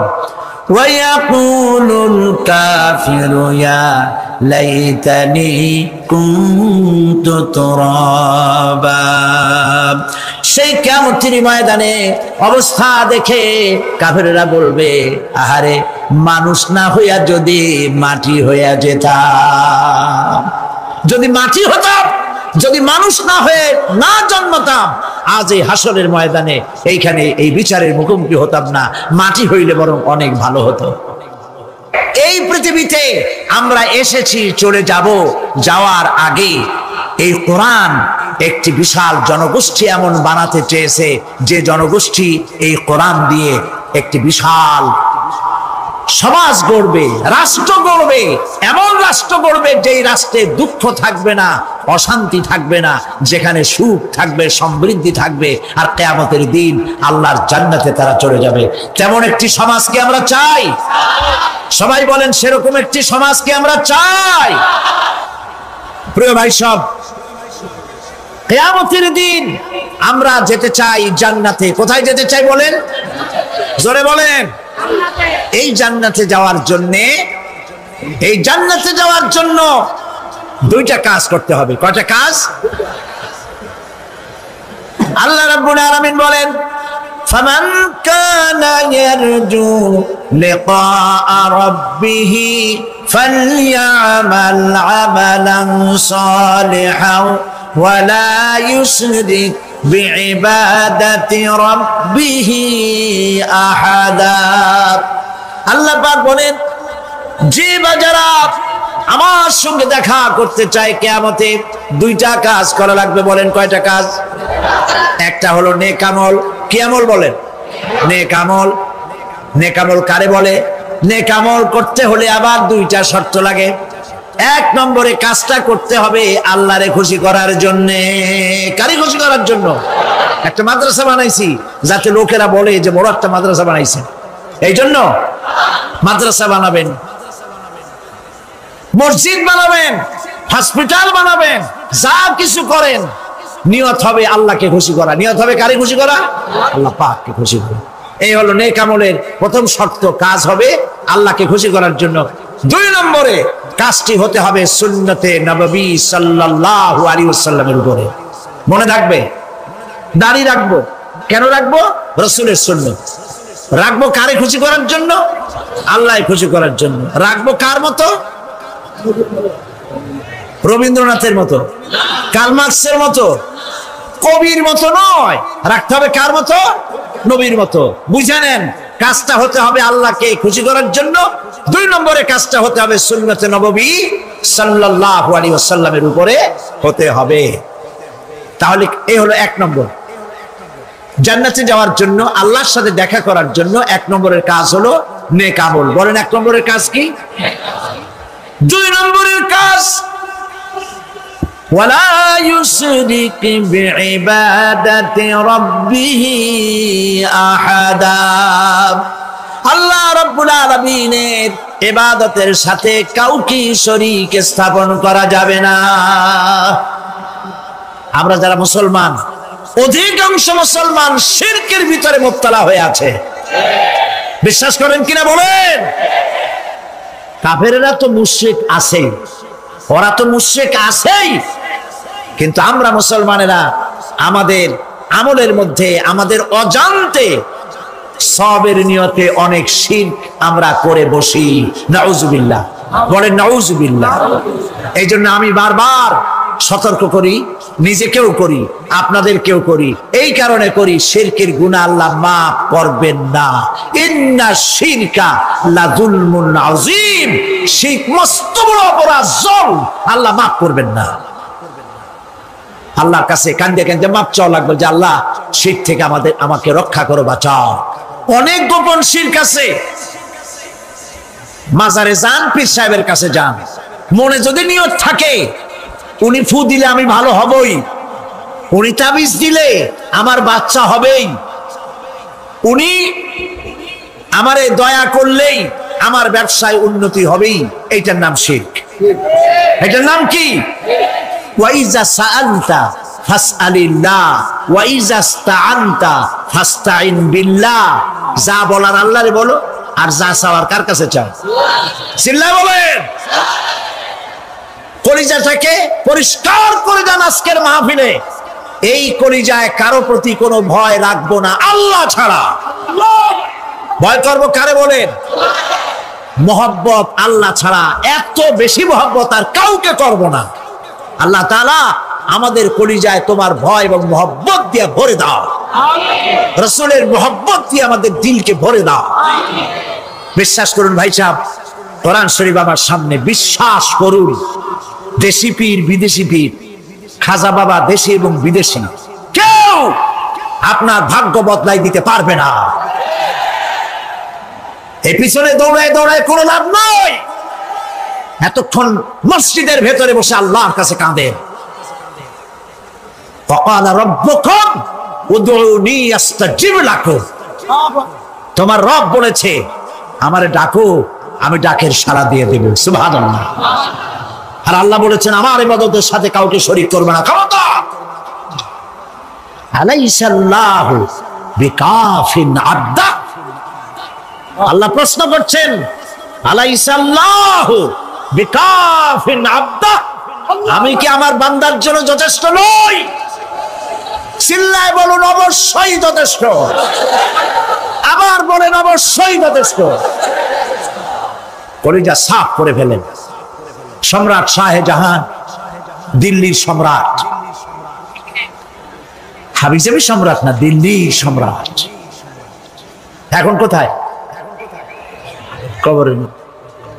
ওয়ায়াকুলুল কাফিরু ইয়া লাইতানি কুনতু তুরাবা। সেই কিয়ামতের ময়দানে অবস্থা দেখে কাফেররা বলবে, আহারে মানুষ না হইয়া যদি মাটি হইয়া যেতাম। যদি মাটি হতাম, যদি মানুষ না হয়ে না জন্মতাম, আজ এই হাসরের ময়দানে এইখানে এই বিচারের মুখোমুখি হতাম না, মাটি হইলে বরং অনেক ভালো হতো। এই পৃথিবীতে আমরা এসেছি, চলে যাব, যাওয়ার আগে এই কোরআন একটি বিশাল জনগোষ্ঠী এমন বানাতে চেয়েছে, যে জনগোষ্ঠী এই কোরআন দিয়ে একটি বিশাল সমাজ গড়বে, রাষ্ট্র গড়বে, এমন রাষ্ট্র গড়বে যেই রাষ্ট্রে দুঃখ থাকবে না, অশান্তি থাকবে না, যেখানে সুখ থাকবে, সমৃদ্ধি থাকবে, আর কিয়ামতের দিন আল্লাহর জান্নাতে তারা চলে যাবে। তেমন একটি সমাজকে আমরা চাই। সবাই বলেন, সেরকম একটি সমাজকে আমরা চাই। প্রিয় ভাই সব, কিয়ামতের দিন আমরা যেতে চাই জান্নাতে। কোথায় যেতে চাই বলেন? জোরে বলেন। এই জান্নাতে যাওয়ার জন্য দুইটা কাজ করতে হবে। কয়টা কাজ? আল্লাহ রাব্বুল আলামিন বলেন, ফামান কানা ইয়ারজু লিকাআ রাব্বিহি ফালইআমাল আমালান সালিহান ওয়া লা ইউশরিক বিইবাদাতি রাব্বিহি আহাদা। আল্লাহ পাক বলেন, যে বাজারা আমার সঙ্গে দেখা করতে চায় কিয়ামতে, দুইটা কাজ করা লাগবে। বলেন কয়টা কাজ? একটা হলো নেক আমল। কি আমল বলেন? নেক আমল। নেক আমল কারে বলে? নেক আমল করতে হলে আবার দুইটা শর্ত লাগে। এক নম্বরে কাজটা করতে হবে আল্লাহরে খুশি করার জন্য। কারে খুশি করার জন্য? একটা মাদ্রাসা বানাইছি যাতে লোকেরা বলে যে বড় একটা মাদ্রাসা বানাইছে, এই জন্য মাদ্রাসা বানাবেন, মসজিদ বানাবেন, হসপিটাল বানাবেন, যা কিছু করেন নিয়ত হবে আল্লাহকে খুশি করা। নিয়ত হবে কারে খুশি করা? আল্লাহ পাককে খুশি করা। এই হলো নেক আমলের প্রথম শর্ত, কাজ হবে আল্লাহকে খুশি করার জন্য। দুই নম্বরে কাজটি হতে হবে সুন্নতে নববী সাল্লাল্লাহু আলাইহি ওয়াসাল্লামের উপরে। মনে থাকবে, দাড়ি রাখবো। কেন রাখবো? রাসূলের সুন্নাত। রাখবো কারে খুশি করার জন্য? আল্লাহকে খুশি করার জন্য। রাখবো কার মতো? রবীন্দ্রনাথের মতো, কার্ল মার্কসের মতো, কবির মতো নয়। রাখতে হবে কার মতো? নবীর মতো। বুঝে নেন, কাজটা হতে হবে আল্লাহকে খুশি করার জন্য। দুই নম্বরে কাজটা হতে হবে সুন্নতে নববী সাল্লাল্লাহু আলাইহি ওয়াসাল্লামের উপরে হতে হবে। তাহলে এই হলো এক নম্বর। জান্নাতে যাওয়ার জন্য, আল্লাহর সাথে দেখা করার জন্য এক নম্বরের কাজ হলো নেক আমল। বলেন এক নম্বরের কাজ কি? দুই নম্বরের কাজ ওয়ালা ইউশরিক বিইবাদাতি রাব্বিহি আহাদা। আল্লাহ রাব্বুল আলামিনের ইবাদতের সাথে কাউকে শরীক স্থাপন করা যাবে না। আমরা যারা মুসলমান, অধিকাংশ মুসলমান শিরকের ভিতরে মুবতালা হয়ে আছে। বিশ্বাস করেন কিনা বলেন? কাফেরেরা তো মুশরিক আছেই, ওরা তো মুশরিক আছেই, কিন্তু আমরা মুসলমানেরা আমাদের আমলের মধ্যে, আমাদের অজান্তে সবের নিয়তে অনেক শিরক আমরা করে বসি। নাউজুবিল্লাহ। বলেন নাউজুবিল্লাহ। এই জন্য আমি বারবার সতর্ক করি, নিজেকেও করি, আপনাদেরকেও করি। এই কারণে করি, শিরকের গুনাহ আল্লাহ মাফ করবেন না। ইন্না শিরকা লাযুলমুন আযীম। শিরক মস্ত বড় অপরাধ, জুলম, আল্লাহ মাফ করবেন না। আল্লাহর কাছে কান্দে কান্দে মাপ চাওয়া লাগবে যে আল্লাহ শিরক থেকে আমাকে রক্ষা করো, বাঁচাও। অনেক গোপন শিরক আছে। মাজারে যান, পীর সাহেবের কাছে যান, মনে যদি নিয়ত থাকে উনি ফু দিলে আমি ভালো হবই, উনি তাবিজ দিলে আমার বাচ্চা হবেই, উনি আমারে দয়া করলেই আমার ব্যবসায় উন্নতি হবেই, এইটার নাম শিরক। এটার নাম কি? ওয়াইজা সাআলতা ফাসআলিল্লাহ ওয়াইজা ইসতাআনতা ফাসতাইন বিল্লাহ। যা বলার আল্লাহরে বলো, আর যা চাওয়ার কার কাছে চাও? চিল্লায় বলেন। কলিজাটাকে পরিষ্কার করে দেন আজকের মাহফিলে। এই কলিজায় কারো প্রতি কোনো ভয় রাখবো না আল্লাহ ছাড়া। ভয় করবো কারে বলেন? মহব্বত আল্লাহ ছাড়া, এত বেশি মহব্বত আর কাউকে করব না। আল্লাহ তাআলা আমাদের কলিজায় তোমার ভয় এবং মহব্বত দিয়ে ভরে দাও, রাসূলের মহব্বত দিয়ে আমাদের দিলকে ভরে দাও। বিশ্বাস করুন ভাই সাহেব, কোরআন শরীফ আমার সামনে, বিশ্বাস করুন, দেশি পীর বিদেশি পীর, খাজা বাবা দেশি এবং বিদেশি, কেউ আপনার ভাগ্য বদলাই দিতে পারবে না। এই পিছনে দৌড়ায় দৌড়ায় কোনো লাভ নয়। এতক্ষণ মসজিদের ভেতরে বসে আল্লাহর কাছে কাঁদেন। وقال ربكم ادعوني استجب لكم, তোমার রব বলেছে আমারে ডাকো, আমি ডাকের সাড়া দিয়ে দেব। সুবহানাল্লাহ। আর আল্লাহ বলেছেন আমার ইবাদতের সাথে কাউকে শরীক করবে না। খবরদার। আলাইসাল্লাহু বিকাফিন আবদা, আল্লাহ প্রশ্ন করছেন, আলাইসাল্লাহু বিকাফিন আবদা, আমি কি আমার বান্দার জন্য যথেষ্ট নই? চিল্লায় বলুন অবশ্যই যথেষ্ট। আবার বলেন অবশ্যই যথেষ্ট। কলিজা সাফ করে ফেলেন। সম্রাট শাহজাহান, দিল্লির সম্রাট, হাবিজাবি সম্রাট না, দিল্লির সম্রাট। এখন কোথায়? কবরের মধ্যে।